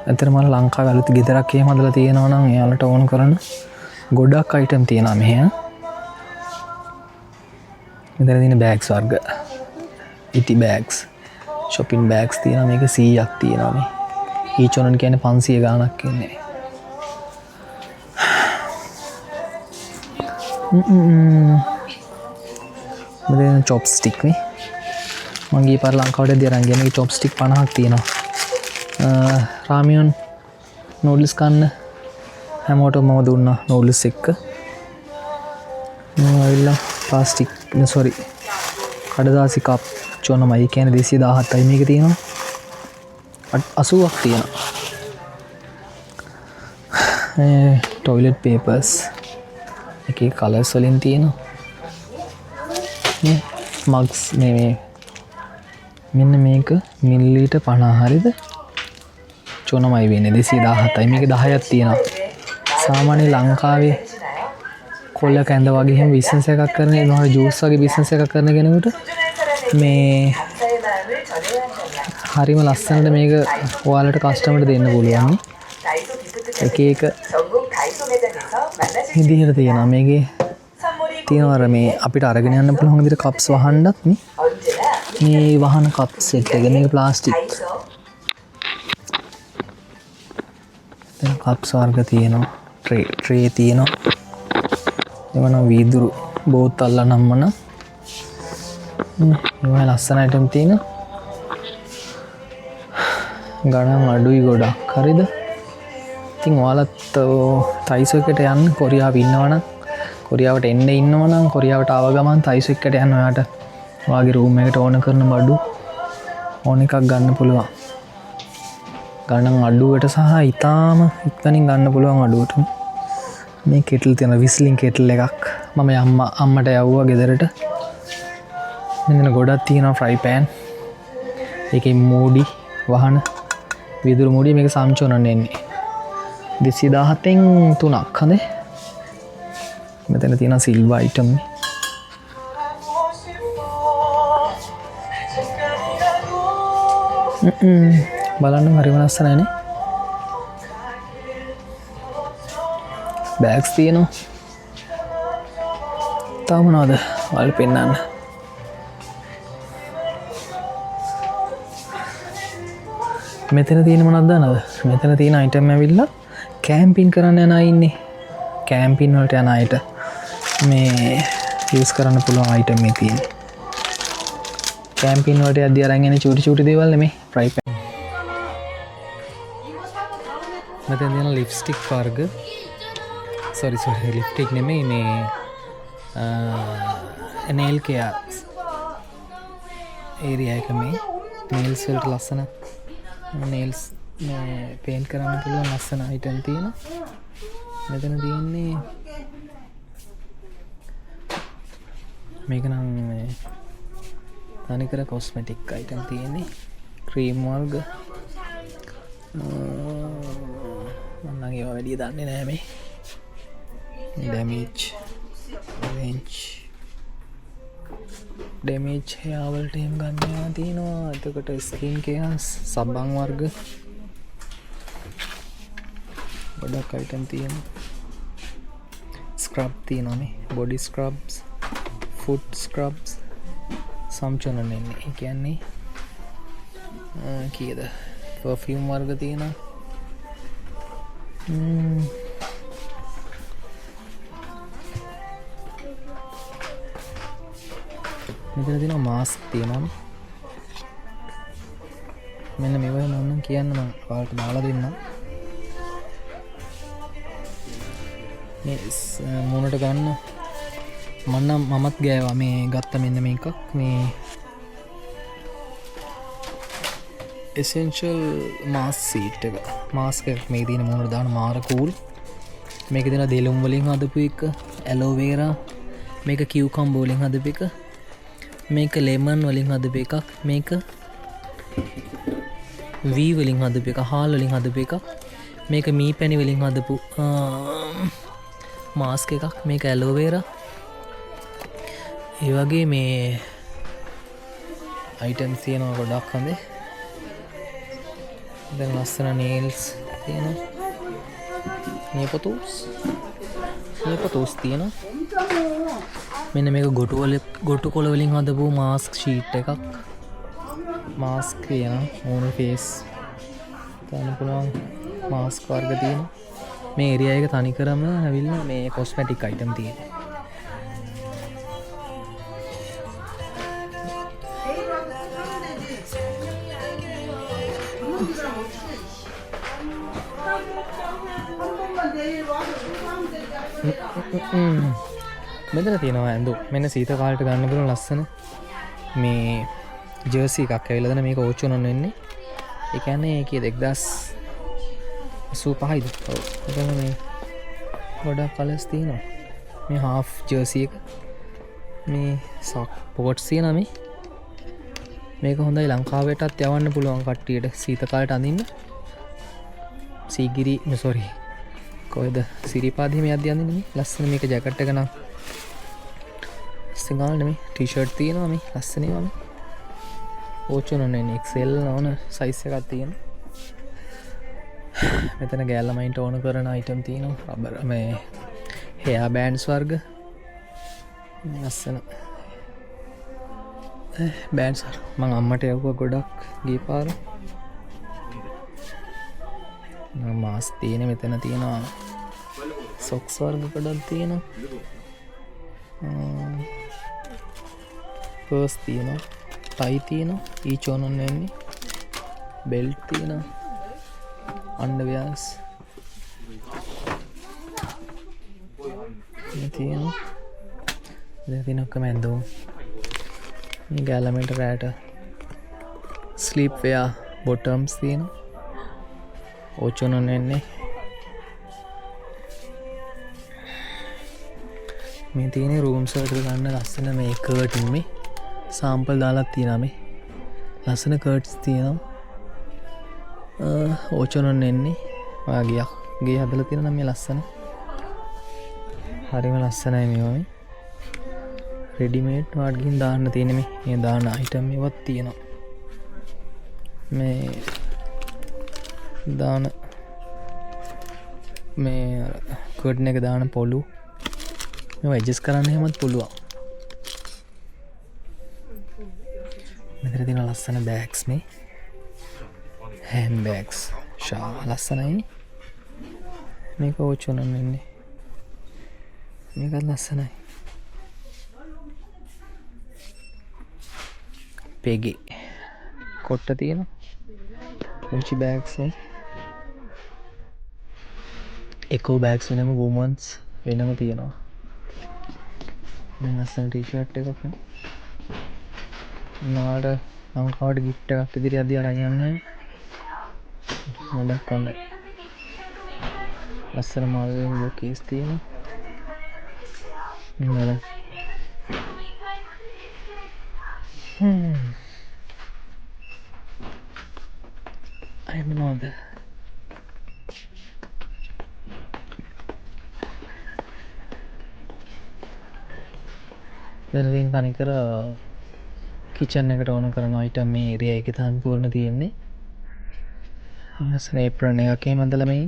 ඇත්තටම ලංකාවේ අලුත් ගෙදරක් එහෙම හදලා තියෙනවා නම් එයාලට ඕන කරන ගොඩක් අයිටම් තියෙනවා මෙහෙ මෙතන තියෙන බෑග්ස් වර්ග ඉටි බෑග්ස් shopping bags තියෙනවා මේක 100ක් තියෙනවා මේ each one කියන්නේ 500 ගාණක් ඉන්නේ මෙතන chopstick නේ මම ගිය පාර ලංකාවට දිරන් ගියා මේක chopstick 50ක් තියෙනවා රාමියන් නූඩල්ස් කන්න හැමෝටම මම දුන්නා නූඩල්ස් එක්ක මම ප්ලාස්ටික් සෝරි කඩදාසි කප් චොනමයි කියන්නේ 217යි මේක තියෙනවා 80ක් තියෙනවා ටොයිලට් පේපර්ස් එකේ කලර්ස් වලින් තියෙනවා මේ මග්ස් මේ මෙන්න මේක මිලිලීටර් 50 හරිද චොනමයි වෙන්නේ 217යි මේක 10ක් තියෙනවා සාමාන්‍ය ලංකාවේ කොල්ල කැඳ වගේ හැම බිස්නස් එකක් කරන ඒනවා ජූස් වගේ බිස්නස් එකක් කරන කෙනෙකුට මේ හරිම ලස්සනට මේක ඔයාලට කස්ටමර්ට දෙන්න පුළුවන් එක එක විදිහට තියෙනවා මේකේ තියෙනවා අර මේ අපිට අරගෙන යන්න පුළුවන් විදිහට කප්ස් වහන්නත් මේ වහන කප් සෙට් එක මේක ප්ලාස්ටික් දැන් කප්ස් වර්ග තියෙනවා ට්‍රේ තියෙනවා එවනම් වීදුරු බෝතල් නම්මන මේ ලස්සන අයිටම් තියෙන ගණන් අඩුයි ගොඩක් හරිද ඉතින් ඔයාලත් තයිසෝ එකට යන්න කොරියාව ඉන්නවනම් කොරියාවට එන්න ඉන්නවා නම් කොරියාවට ආව ගමන් තයිසු එක්කට යන්න ඔයාට ඔයාගේ රූම් එකට ඕන කරන බඩු ඕන එකක් ගන්න පුළුවන්. ගන්න අඩුවට සහ ඉතාම ඉක්මනින් ගන්න පුළුවන් අඩුවට. මේ කෙටල් තියෙන විස්ලින් කෙටල් එකක් මම අම්මට යවුවා ගෙදරට. මෙතන ගොඩක් තියෙනවා ෆ්‍රයි පෑන්. ඒකේ මූඩි වහන විදුරු මූඩි මේක සම්චෝනන්න එන්නේ 217න් 3ක් හඳේ. මෙතන තියෙන සිල්වර් අයිටම් බලන්න හරිම ලස්සනයිනේ. බෑග්ස් තියෙනවා. තාම මොනවද ඔයාලට පෙන්නන්න. මෙතන තියෙන මොනවද දන්නවද? මෙතන තියෙන අයිටම් ඇවිල්ලා කැම්පින් කරන්න යන අය ඉන්නේ. කැම්පින් වලට යන අයට මේ යූස් කරන්න පුළුවන් අයිටම් මේ තියෙන්නේ. කැම්පින් වලට යද්දී අරන් එන චූටි දේවල් නෙමෙයි ෆ්‍රයි පෑන්. මෙතන තියෙන ලිප්ස්ටික් වර්ග sorry ලිප්ස්ටික් නෙමෙයි මේ nail care area එක මේ nails වලට ලස්සන nails මේ paint කරන්න පුළුවන් ලස්සන item තියෙනවා. මෙතන තියෙන්නේ මේක නම් මේ තනිකර cosmetic item තියෙන්නේ cream වර්ග මම නම් ඒවා වැඩි දන්නේ නැහැ මේ damage hair වලට එහෙම ගන්නවා තියෙනවා. එතකොට skin care සබන් වර්ග ගොඩක් item තියෙනවා. scrub තියෙනවා මේ body scrubs foot scrubs සම්චුනන එන්නේ. ඒ කියන්නේ කීයද perfume වර්ග තියෙනවා. මෙතන තියෙනවා මාස්ක් තියෙනවා. මෙන්න මේවා මම කියන්න මම ඔයාලට දාලා දෙන්නම්. මේ මොනට ගන්න මමත් ගෑවා මේ ගත්ත මෙන්න මේකක් මේ essential mask sheet එක mask එක මේ තියෙන මොනට දාන මාර කූල්. මේක දෙන දෙලුම් වලින් හදපු එක aloe vera මේක cucumber වලින් හදපු එක මේක lemon වලින් හදපු එකක් මේක වී වලින් හදපු එක හාල් වලින් හදපු එකක් මේක මී පැණි වලින් හදපු මාස්ක් එකක් මේක aloe vera ඒ වගේ මේ items තියෙනවා ගොඩක් හඳේ. දැන් ලස්සන nails තියෙනවා. නියපොතුස් තියෙනවා. මෙන්න මේක ගොටු කොළ වලින් හදපු මාස්ක් ෂීට් එකක්. මාස්ක් තියෙනවා. මූණ ෆේස් දාන්න පුළුවන් මාස්ක් වර්ග තියෙනවා. මේ ඒරියා එක තනිකරම ඇවිල්ලා මේ කොස්මැටික් අයිටම් තියෙනවා. මෙතන තියෙනවා ඇඳුම්. මෙන්න සීත කාලේට ගන්න පුළුවන් ලස්සන මේ ජර්සි එකක් ඇවිල්ලා දැන් මේක ඕචුනන් වෙන්නේ. ඒ කියන්නේ කීයද 1085යිද? ඔව්. එතන මේ ගොඩක් කලර්ස් තියෙනවා. මේ half ජර්සි එක. මේ සොක් පොකට්ස් තියෙනවා මේ. මේක හොඳයි ලංකාවටත් යවන්න පුළුවන් කට්ටියට සීත කාලේට අඳින්න. සීගිරි sorry කොයිද සිරිපාදී මේ අධ්‍යයන් දෙන්නේ ලස්සන මේක ජැකට් එක නම් සිංගල් නෙමෙයි ටී-ෂර්ට් තියෙනවා මේ ලස්සන ඒවා මේ ඕචුනන් එන්නේ XL ඕන සයිස් එකක් තියෙනවා. මෙතන ගෑල්ලමයින්ට ඕන කරන අයිටම් තියෙනවා. රබර් මේ hair bands වර්ග ලස්සන bands මම අම්මට යවුවා ගොඩක් ගිය පාර. මාස්ක් තියෙන මෙතන තියෙනවා සොක්ස් වර්ග ගොඩක් තියෙනවා. පර්ස් තියෙනවා ටයි තියෙනවා ඊච් ඕනන් වෙන්නේ බෙල්ට් තියෙනවා අන්ඩර්වෙයර්ස් මේ තියෙනවා. දැන් තියෙන ඔක්කොම ඇඳුම්. මේ ගෑලමෙන්ට රෑට ස්ලීප් වෙයා බොටම්ස් තියෙනවා. ඕචොනොන් එන්නේ. මේ තියෙන රූම්ස් වලට ගන්න ලස්සන මේ කර්ටන් මේ සාම්පල් දාලා තියෙනවා මේ. ලස්සන කර්ට්ස් තියෙනවා. ඕචොනොන් එන්නේ. ඔයා ගේ හදලා තියෙනවා මේ ලස්සන. හරිම ලස්සනයි මේවා මේ. රෙඩිමේඩ් වාට ගිහින් දාන්න තියෙන මේ දාන අයිටම් ඒවත් තියෙනවා. මේ දාන මේ කර්ටන් එක දාන පොළු මේවා ඇඩ්ජස්ට් කරන්න එහෙමත් පුළුවන්. මෙතන තියෙන ලස්සන බෑග්ස් මේ හෑන්ඩ් බෑග්ස් ෂා ලස්සනයි. මේක ඕචොනොන් වෙන්නේ. මේකත් ලස්සනයි. පෙගේ කොට්ට තියෙනවා. පුංචි බෑග්ස් නේ. එකෝ බෑග්ස් වෙනම වුමන්ස් වෙනම තියෙනවා. මේ ලස්සන ටී-ෂර්ට් එකක් නේ. නාඩ ලංකාවට ගිෆ්ට් එකක් ඉදිරිය අදියා අරන් යන්නේ. මොඩක් කොන්නේ. ලස්සන මාළු බොකේස් තියෙනවා. නේද? අය මොනවද? දැන් තනිකර කිචන් එකට ඕන කරන අයිටම් මේ ඒරියා එකේ සම්පූර්ණ තියෙන්නේ. ලස්සන ඒප්‍රන් එකක් එහෙම ඇඳලා මේ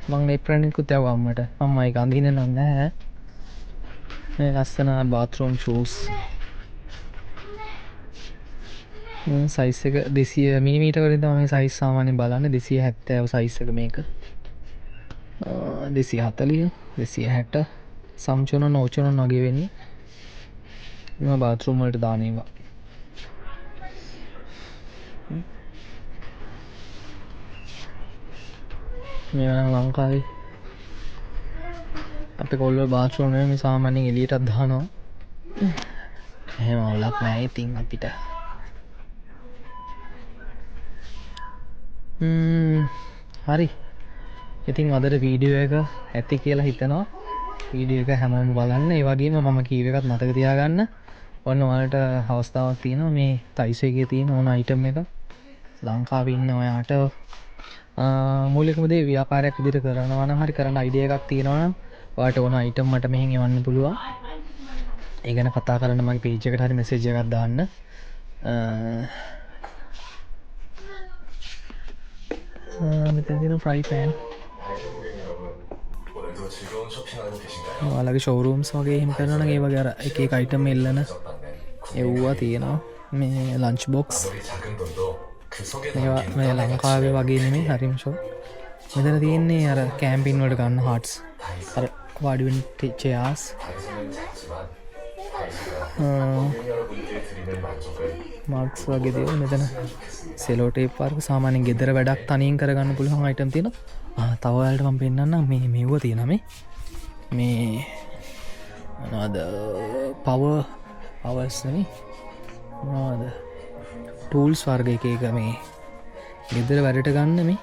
මම ඒප්‍රන් එකකුත් යවුවා අම්මට. අම්මා ඒක අඳින්න නම් නැහැ. මේ ලස්සන බාත්රූම් ෂූස්. සයිස් එක 200 මිලිමීටර වලින් තමයි මේ සයිස් සාමාන්‍යයෙන් බලන්නේ. 270 සයිස් එක මේක. 240 260 සම්චුන නෝචුන වගේ වෙන්නේ. මේ බාත්රූම් වලට දාන ඒවා. මේ නම් ලංකාවේ අපේ කොල්ලෝ බාත්රූම් වල මේ සාමාන්‍යයෙන් එළියටත් දානවා. එහෙම අවුලක් නැහැ ඉතින් අපිට. හරි. ඉතින් අදට වීඩියෝ එක ඇති කියලා හිතනවා. වීඩියෝ එක හැමෝම බලන්න. ඒ වගේම මම කීව එකත් මතක තියාගන්න. ඔන්න ඔයාලට අවස්ථාවක් තියෙනවා මේ තයිසෝ එකේ තියෙන ඕන අයිටම් එක ලංකාවේ ඉන්න ඔයාට මූලිකම දේ ව්‍යාපාරයක් විදිහට කරනවා නම් හරි කරන්න අයිඩියා එකක් තියෙනවා නම් ඔයාට ඕන අයිටම් මට මෙහෙන් එවන්න පුළුවන්. ඒ ගැන කතා කරන්න මගේ පේජ් එකට හරි මෙසේජ් එකක් දාන්න. මෙතන තියෙන ෆ්‍රයි පෑන්. 오늘도 즐거운 쇼핑하고 계신가요? ඔයාලගේ ෂෝරූම්ස් වගේ එහෙම කරනවා නම් ඒ වගේ අර එක එක අයිටම් එල්ලන එව්වා තියෙනවා. මේ ලන්ච් බොක්ස් 아무리 작은 돈도 그 속에 මේවා 담긴 මේ ලංකාවේ වගේ නෙමෙයි හරිම ෂෝ. මෙතන තියෙන්නේ අර කැම්පින් වලට ගන්න හාට්ස්. අර වාඩි වෙන චෙයාර්ස්. 다이소는 작지만 다이소가 고객 여러분께 드리는 만족을 මාක්ස් වගේ දේවල් මෙතන සෙලෝ ටේප් වර්ග සාමාන්‍යයෙන් ගෙදර වැඩක් තනියෙන් කරගන්න පුළුවන් අයිටම් තියෙනවා. තව ඔයාලට මම පෙන්නන්නම් මේ මෙව තියෙනවා මේ මොනවද පවර්ස් නෙමෙයි මොනවද ටූල්ස් වර්ග එක එක මේ ගෙදර වැඩට ගන්න මේ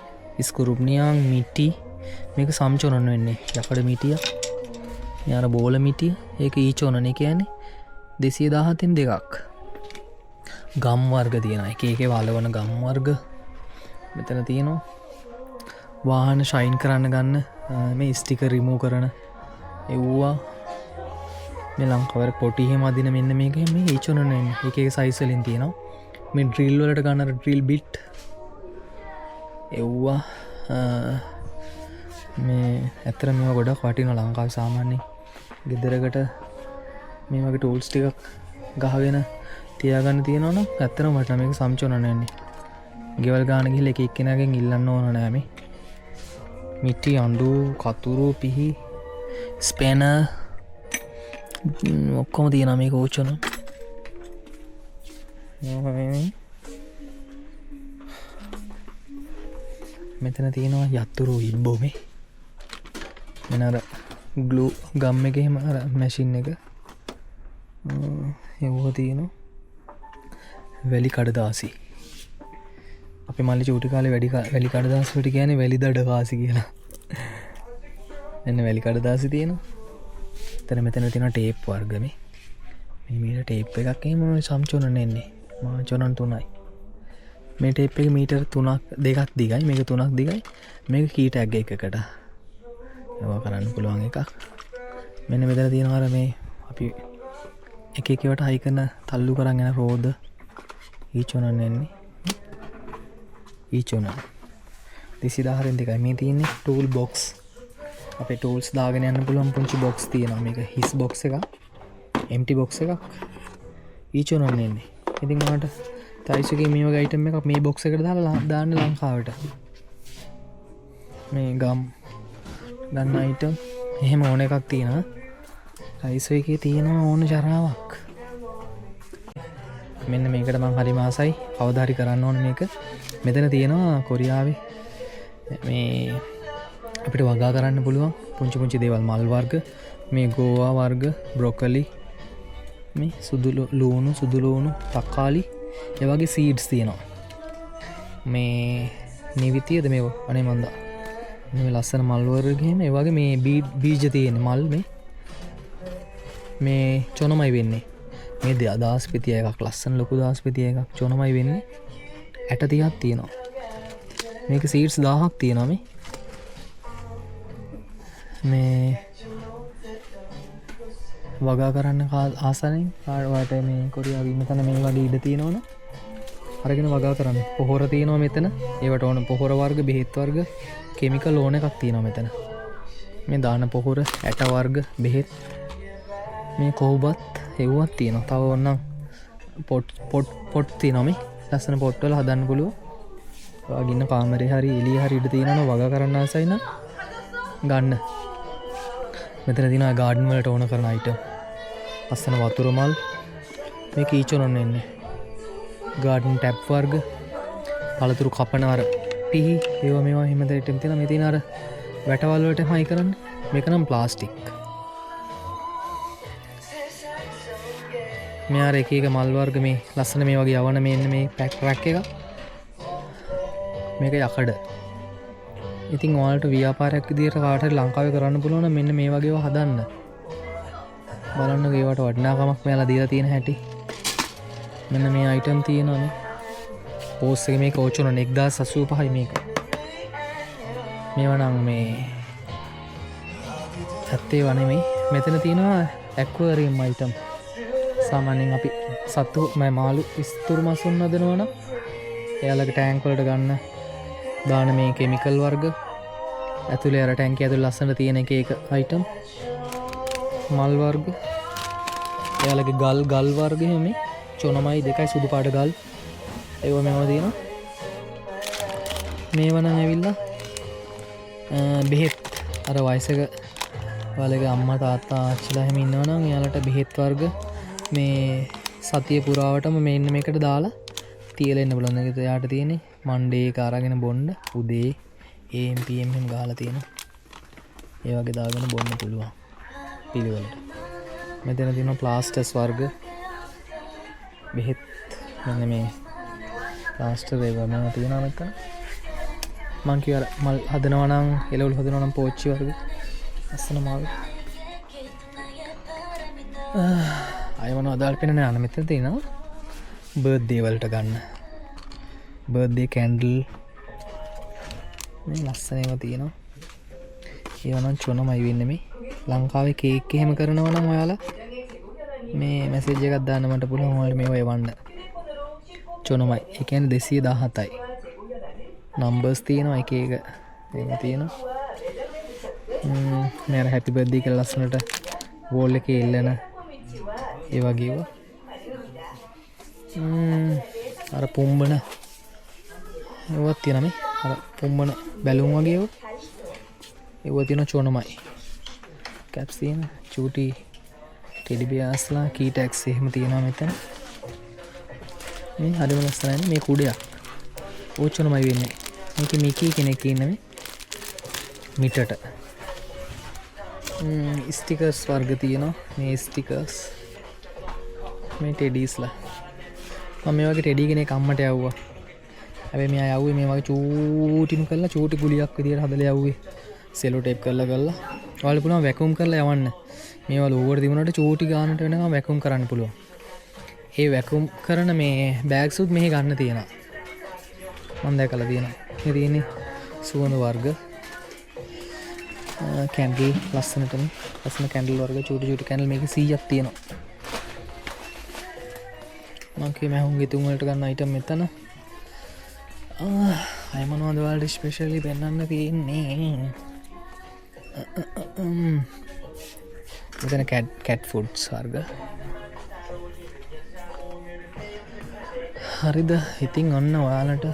ස්ක්‍රූප්නියන් මිටි මේක සම්චෝනන වෙන්නේ යකඩ මිටිය යාර බෝල මිටිය ඒක ඊචෝනනේ කියන්නේ 217න් දෙකක් ගම් වර්ග තියෙනවා එක එක වලවන ගම් වර්ග මෙතන තියෙනවා වාහන ශයින් කරන්න ගන්න මේ ස්ටිකර් රිමූව් කරන එව්වා මේ ලංකාවේ පොටි එහෙම අදින මෙන්න මේක මේ ඊචෝනන එන්නේ එක එක සයිස් වලින් තියෙනවා මේ ඩ්‍රිල් වලට ගන්න ඩ්‍රිල් බිට් එව්වා මේ ඇත්තට මේවා ගොඩක් වටිනවා ලංකාවේ සාමාන්‍යයෙන් ගෙදරකට මේ වගේ ටූල්ස් ටිකක් ගහගෙන තියාගන්න තියෙනවා නම් ඇත්තටම මට මේක සම්චෝනන වෙන්නේ. ගෙවල් ගාන ගිහලා එක එක්කෙනාගෙන් ඉල්ලන්න ඕන නෑ මේ. මිටි අඬු කතුරු පිහි ස්පැනර් ඔක්කොම තියෙනවා මේක ඕචන. මෙතන තියෙනවා යතුරු ඉබ්බෝ මේ. මෙන්න අර ග්ලූ ගම් එක එහෙම අර මැෂින් එක එව්ව තියෙනවා වැලි කඩදාසි අපි මල්ලි චූටි කාලේ වැලි කඩදාසි වලට කියන්නේ වැලි දඩකාසි කියලා එන්න වැලි කඩදාසි තියෙනවා එතන මෙතන තියෙන ටේප් වර්ග මේ ටේප් එකක් එහෙම සම්චෝනන එන්නේ මාචෝනන් 3යි මේ ටේප් එක මීටර් 3ක් 2ක් දිගයි මේක 3ක් දිගයි මේක කී ටැග් එකකට ඒවා කරන්න පුළුවන් එකක් මෙන්න මෙතන තියෙනවා අර මේ අපි එක එක ඒවාට හයි කරන තල්ලු කරන් යන රෝද ඊචෝනන් එන්නේ ඊචෝනන් 210 දෙකයි මේ තියෙන්නේ ටූල් බොක්ස් අපේ ටූල්ස් දාගෙන යන්න පුළුවන් පුංචි බොක්ස් තියෙනවා මේක හිස් බොක්ස් එකක් එම්ටි බොක්ස් එකක් ඊචෝනන් එන්නේ ඉතින් ඔයාලට තයිසුගේ මේ වගේ අයිටම් එකක් මේ බොක්ස් එකට දාලා දාන්න ලංකාවට මේ ගම් ගන්න අයිටම් එහෙම ඕන එකක් තියෙනවා තයිසු එකේ තියෙනවා ඕන ජරාවක් මෙන්න මේකට මම හරි මාසයි කවදා හරි කරන්න ඕන මේක මෙතන තියෙනවා කොරියාවේ මේ අපිට වගා කරන්න පුළුවන් පුංචි පුංචි දේවල් මල් වර්ග මේ ගෝවා වර්ග බ්‍රොකොලි මේ සුදු ලුණු තක්කාලි ඒ වගේ සීඩ්ස් තියෙනවා මේ නිවිතියද මේව අනේ මන්දා මේ ලස්සන මල් වර්ග එහෙම ඒ වගේ මේ බීජ තියෙන මල් මේ චොනමයි වෙන්නේ මේ දාස්පතිය එකක් ලස්සන ලොකු දාස්පතිය එකක් චොනමයි වෙන්නේ ඇට 30ක් තියෙනවා මේක සීඩ්ස් 1000ක් තියෙනවා මේ වගා කරන්න ආසනෙන් කාඩවට මේ කොරියාව ඉන්න තැන මේ වගේ ඉඩ තියෙනවනේ අරගෙන වගා කරන්න පොහොර තියෙනවා මෙතන ඒවට ඕන පොහොර වර්ග බෙහෙත් වර්ග කෙමිකල් ඕන එකක් තියෙනවා මෙතන මේ දාන පොහොර ඇට වර්ග බෙහෙත් මේ කොහොබත් එව්වත් තියෙනවා තව ඕනනම් පොට් තියෙනවා මේ ලස්සන පොට් වල හදන්න පුළුවන් ඔයාගේ ඉන්න කාමරේ හරි එළිය හරි ඉඩ තියෙනවා වගා කරන්න ආසයි නම් ගන්න මෙතන තියෙනවා ගාඩන් වලට ඕන කරන අයිටම් ලස්සන වතුර මල් මේ කීචොනන් එන්නේ ගාඩන් ටැප් වර්ග පළතුරු කපන අර පිහි ඒවා මේවා හිම දෙයටම තියෙනවා මේ තියෙන අර වැටවල් වලට හයි කරන්න මේක නම් ප්ලාස්ටික් මේ අර එක එක මල් වර්ග මේ ලස්සන මේ වගේ යවන මේ මේ පැක් රැක් එක මේක යකඩ ඉතින් ඔයාලට ව්‍යාපාරයක් විදියට කාට හරි ලංකාවේ කරන්න පුළුවන් නම් මෙන්න මේ වගේව හදන්න බලන්න ඒවට වටිනාකමක් මෙයාලා දීලා තියෙන හැටි මෙන්න මේ අයිටම් තියෙනවා මේ පෝස් එක මේක ඕචුන 1085යි මේක මේවා නම් මේ ඇත්තේ වනේ මේ මෙතන තියෙනවා ඇක්වරියම් අයිටම් සාමාන්‍යයෙන් අපි සත්තු මාළු ඉස්තුරු මසුන් හදනවා නම් එයාලගේ ටැංක් වලට ගන්න දාන මේ කෙමිකල් වර්ග ඇතුලේ අර ටැංකිය ඇතුලේ ලස්සන තියෙන එක අයිටම් මල් වර්ග එයාලගේ ගල් වර්ග එහෙම චොනමයි දෙකයි සුදු පාට ගල් ඒව මේවා තියෙනවා මේව නම් ඇවිල්ලා බෙහෙත් අර වයසක ඔයාලගේ අම්මා තාත්තා ආච්චිලා එහෙම ඉන්නවා නම් එයාලට බෙහෙත් වර්ග මේ සතිය පුරාවටම මෙන්න මේකට දාලා තියලා ඉන්න බලන්න ඒක එයාට තියෙන්නේ මණ්ඩේ එක අරගෙන බොන්න උදේ AM PM එහෙම ගහලා තියෙනවා ඒ වගේ දාගෙන බොන්න පුළුවන් පිළිවෙලට මෙතන තියෙනවා ප්ලාස්ටර්ස් වර්ග බෙහෙත් මෙන්න මේ ප්ලාස්ටර් ඒවා මම තියෙනවා මෙතන මං කිව්වා මල් හදනවා නම් එළවලු හදනවා නම් පෝච්චි වර්ග අස්සන මාළු අයවන අදාල් පෙන නෑ මෙතන තියෙනවා බර්ත්ඩේ වලට ගන්න බර්ත්ඩේ කැන්ඩල් මේ ලස්සන ඒවා තියෙනවා ඒවා නම් චොනමයි වෙන්නේ මේ ලංකාවේ කේක් එහෙම කරනවා නම් ඔයාලා මේ මැසේජ් එකක් දාන්න මට පුළුවන් ඔයාලා මේවා එවන්න චොනමයි ඒ කියන්නේ 217යි නම්බර්ස් තියෙනවා එක එක මේවා තියෙනවා මේ අර හැපි බර්ත්ඩේ කියලා ලස්සනට වෝල් එකේ එල්ලන ඒ වගේව අර පුම්බන ඒවත් තියෙනවා මේ අර පුම්බන බැලුම් වගේව ඒව තියෙන චොනමයි කැප්ස් තියෙන චූටි ටෙඩි බියර්ස්ලා කී ටැග්ස් එහෙම තියෙනවා මෙතන මේ හරිම ලස්සනයි මේ කුඩයක් ඕචොනමයි වෙන්නේ මේකේ මිකී කෙනෙක් ඉන්නේ මේ මිටට ස්ටිකර්ස් වර්ග තියෙනවා මේ ස්ටිකර්ස් මේ ටෙඩීස්ලා මම මේ වගේ ටෙඩී කෙනෙක් අම්මට යවුවා හැබැයි මෙයා යවුවේ මේ වගේ චූටිම කරලා චූටි ගුලියක් විදියට හදලා යවුවේ සෙලෝ ටේප් කරලා ඔයාලට පුළුවන් වැකියුම් කරලා යවන්න මේවා ලෝවර් දිනුනට චූටි ගානට වෙනකම් වැකියුම් කරන්න පුළුවන් ඒ වැකියුම් කරන මේ බෑග්ස් උත් මෙහි ගන්න තියෙනවා මම දැකලා තියෙනවා මේ තියෙන්නේ සුවඳ වර්ග කැන්ඩල් ලස්සන කැන්ඩල් වර්ග චූටි කැන්ඩල් මේක 100ක් තියෙනවා මම කිය මහුන් ගෙතුම් වලට ගන්න අයිටම් මෙතන අය මොනවද ඔයාලට ස්පෙෂලි පෙන්වන්න තියෙන්නේ මෙතන කැට් ෆුඩ්ස් වර්ග හරිද ඉතින් ඔන්න ඔයාලට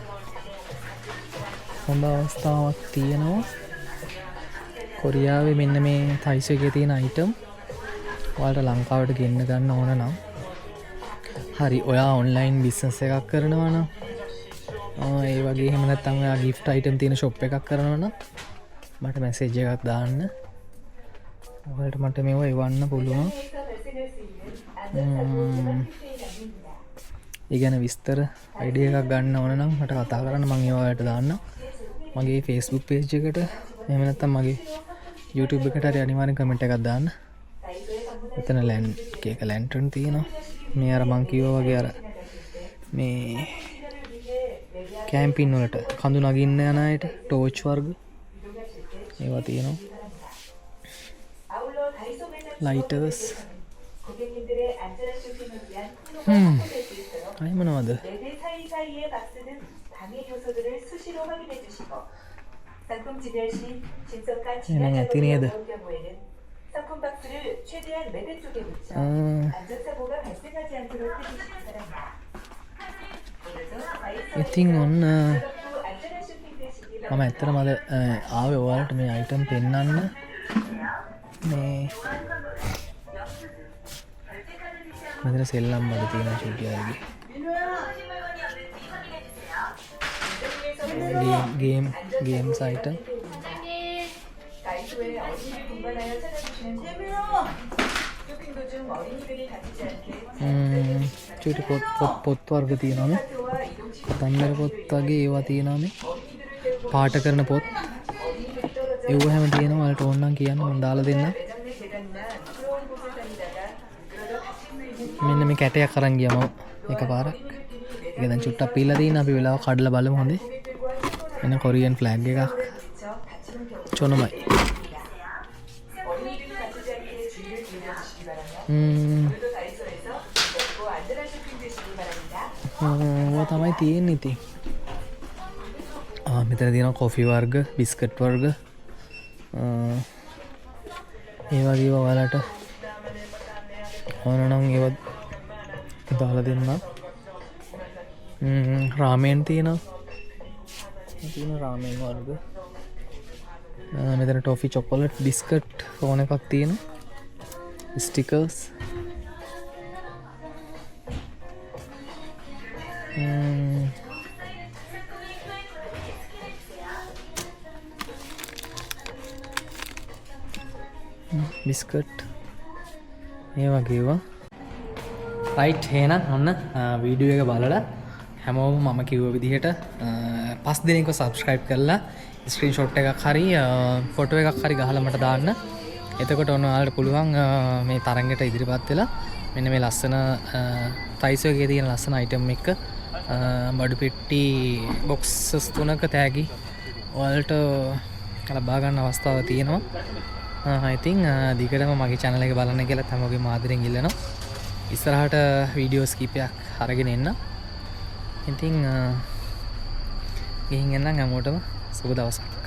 හොඳ අවස්ථාවක් තියෙනවා කොරියාවේ මෙන්න මේ තයිස් එකේ තියෙන අයිටම් ඔයාලට ලංකාවට ගෙන්න ගන්න ඕන නම් හරි ඔයා ඔන්ලයින් බිස්නස් එකක් කරනවා නම් ඒ වගේ එහෙම නැත්නම් ඔයා gift item තියෙන shop එකක් කරනවා නම් මට message එකක් දාන්න ඔයාලට මට මේවා එවන්න පුළුවන් ඒ ගැන විස්තර idea එකක් ගන්න ඕන නම් මට කතා කරන්න මම ඒවා ඔයාලට දාන්න මගේ Facebook page එකට එහෙම නැත්නම් මගේ YouTube එකට හරි අනිවාර්යෙන් comment එකක් දාන්න. එතන ලැන්ටර්න් තියෙනවා. මේ අර මං කිව්වා වගේ අර මේ කැම්පින් වලට කඳු නගින්න යන අයට ටෝච් වර්ග ඒවා තියෙනවා. ලයිටර්ස් අය මොනවද? එහෙනම් ඇති නේද? 상품 박스를 최대한 매대 쪽에 붙여 안전사고가 발생하지 않도록 해주시기 바랍니다. ඉතින් ඔන්න මම ඇත්තටම අද ආවේ ඔයාලට මේ අයිටම් පෙන්වන්න මේ මෙතන සෙල්ලම් වල තියෙන චූටි අයගේ ගේම්ස් අයිටම් චූටි පොත් වර්ග තියෙනවානේ තන්දර පොත් වගේ ඒවා තියෙනවානේ පාට කරන පොත් ඒව හැම තියෙනවා ඔයාලට ඕන නම් කියන්න මම දාලා දෙන්නම් මෙන්න මේ කැටයක් අරන් ගියා මම එකපාරක් ඒක දැන් චුට්ටක් පීලා තියෙන අපි වෙලාව කඩලා බලමු හොඳේ එන කොරියන් ෆ්ලැග් එකක් චොනමයි තමයි තියෙන්නේ ඉතින් මෙතන තියෙනවා කොෆි වර්ග බිස්කට් වර්ග ඒ වගේ ඔයාලට ඕන නම් ඒවත් දාලා දෙන්න රාමෙන් තියෙනවා රාමෙන් වර්ග මෙතන ටොෆි චොකලට් බිස්කට් ඕන එකක් තියෙනවා ස්ටිකර්ස් බිස්කට් ඒ වගේවා රයිට් එහෙනම් ඔන්න වීඩියෝ එක බලලා හැමෝම මම කිව්ව විදිහට 5 දිනක සබ්ස්ක්‍රයිබ් කරලා ස්ක්‍රීන්ෂොට් එකක් හරි ෆොටෝ එකක් හරි ගහලා මට දාන්න. එතකොට ඔන්න ඔයාලට පුළුවන් මේ තරඟයට ඉදිරිපත් වෙලා මෙන්න මේ ලස්සන ප්‍රයිස් එකේ තියෙන ලස්සන අයිටම් එක බඩු පෙට්ටි බොක්සස් 3ක තෑගි ඔයාලට ලබා ගන්න අවස්ථාව තියෙනවා. ඉතින් දිගටම මගේ channel එක බලන්න කියලා හැමෝගෙම ආදරෙන් ඉල්ලනවා. ඉස්සරහට වීඩියෝස් කීපයක් අරගෙන එන්න. ඉතින් ගිහින් එන්නම් හැමෝටම සුබ දවසක්.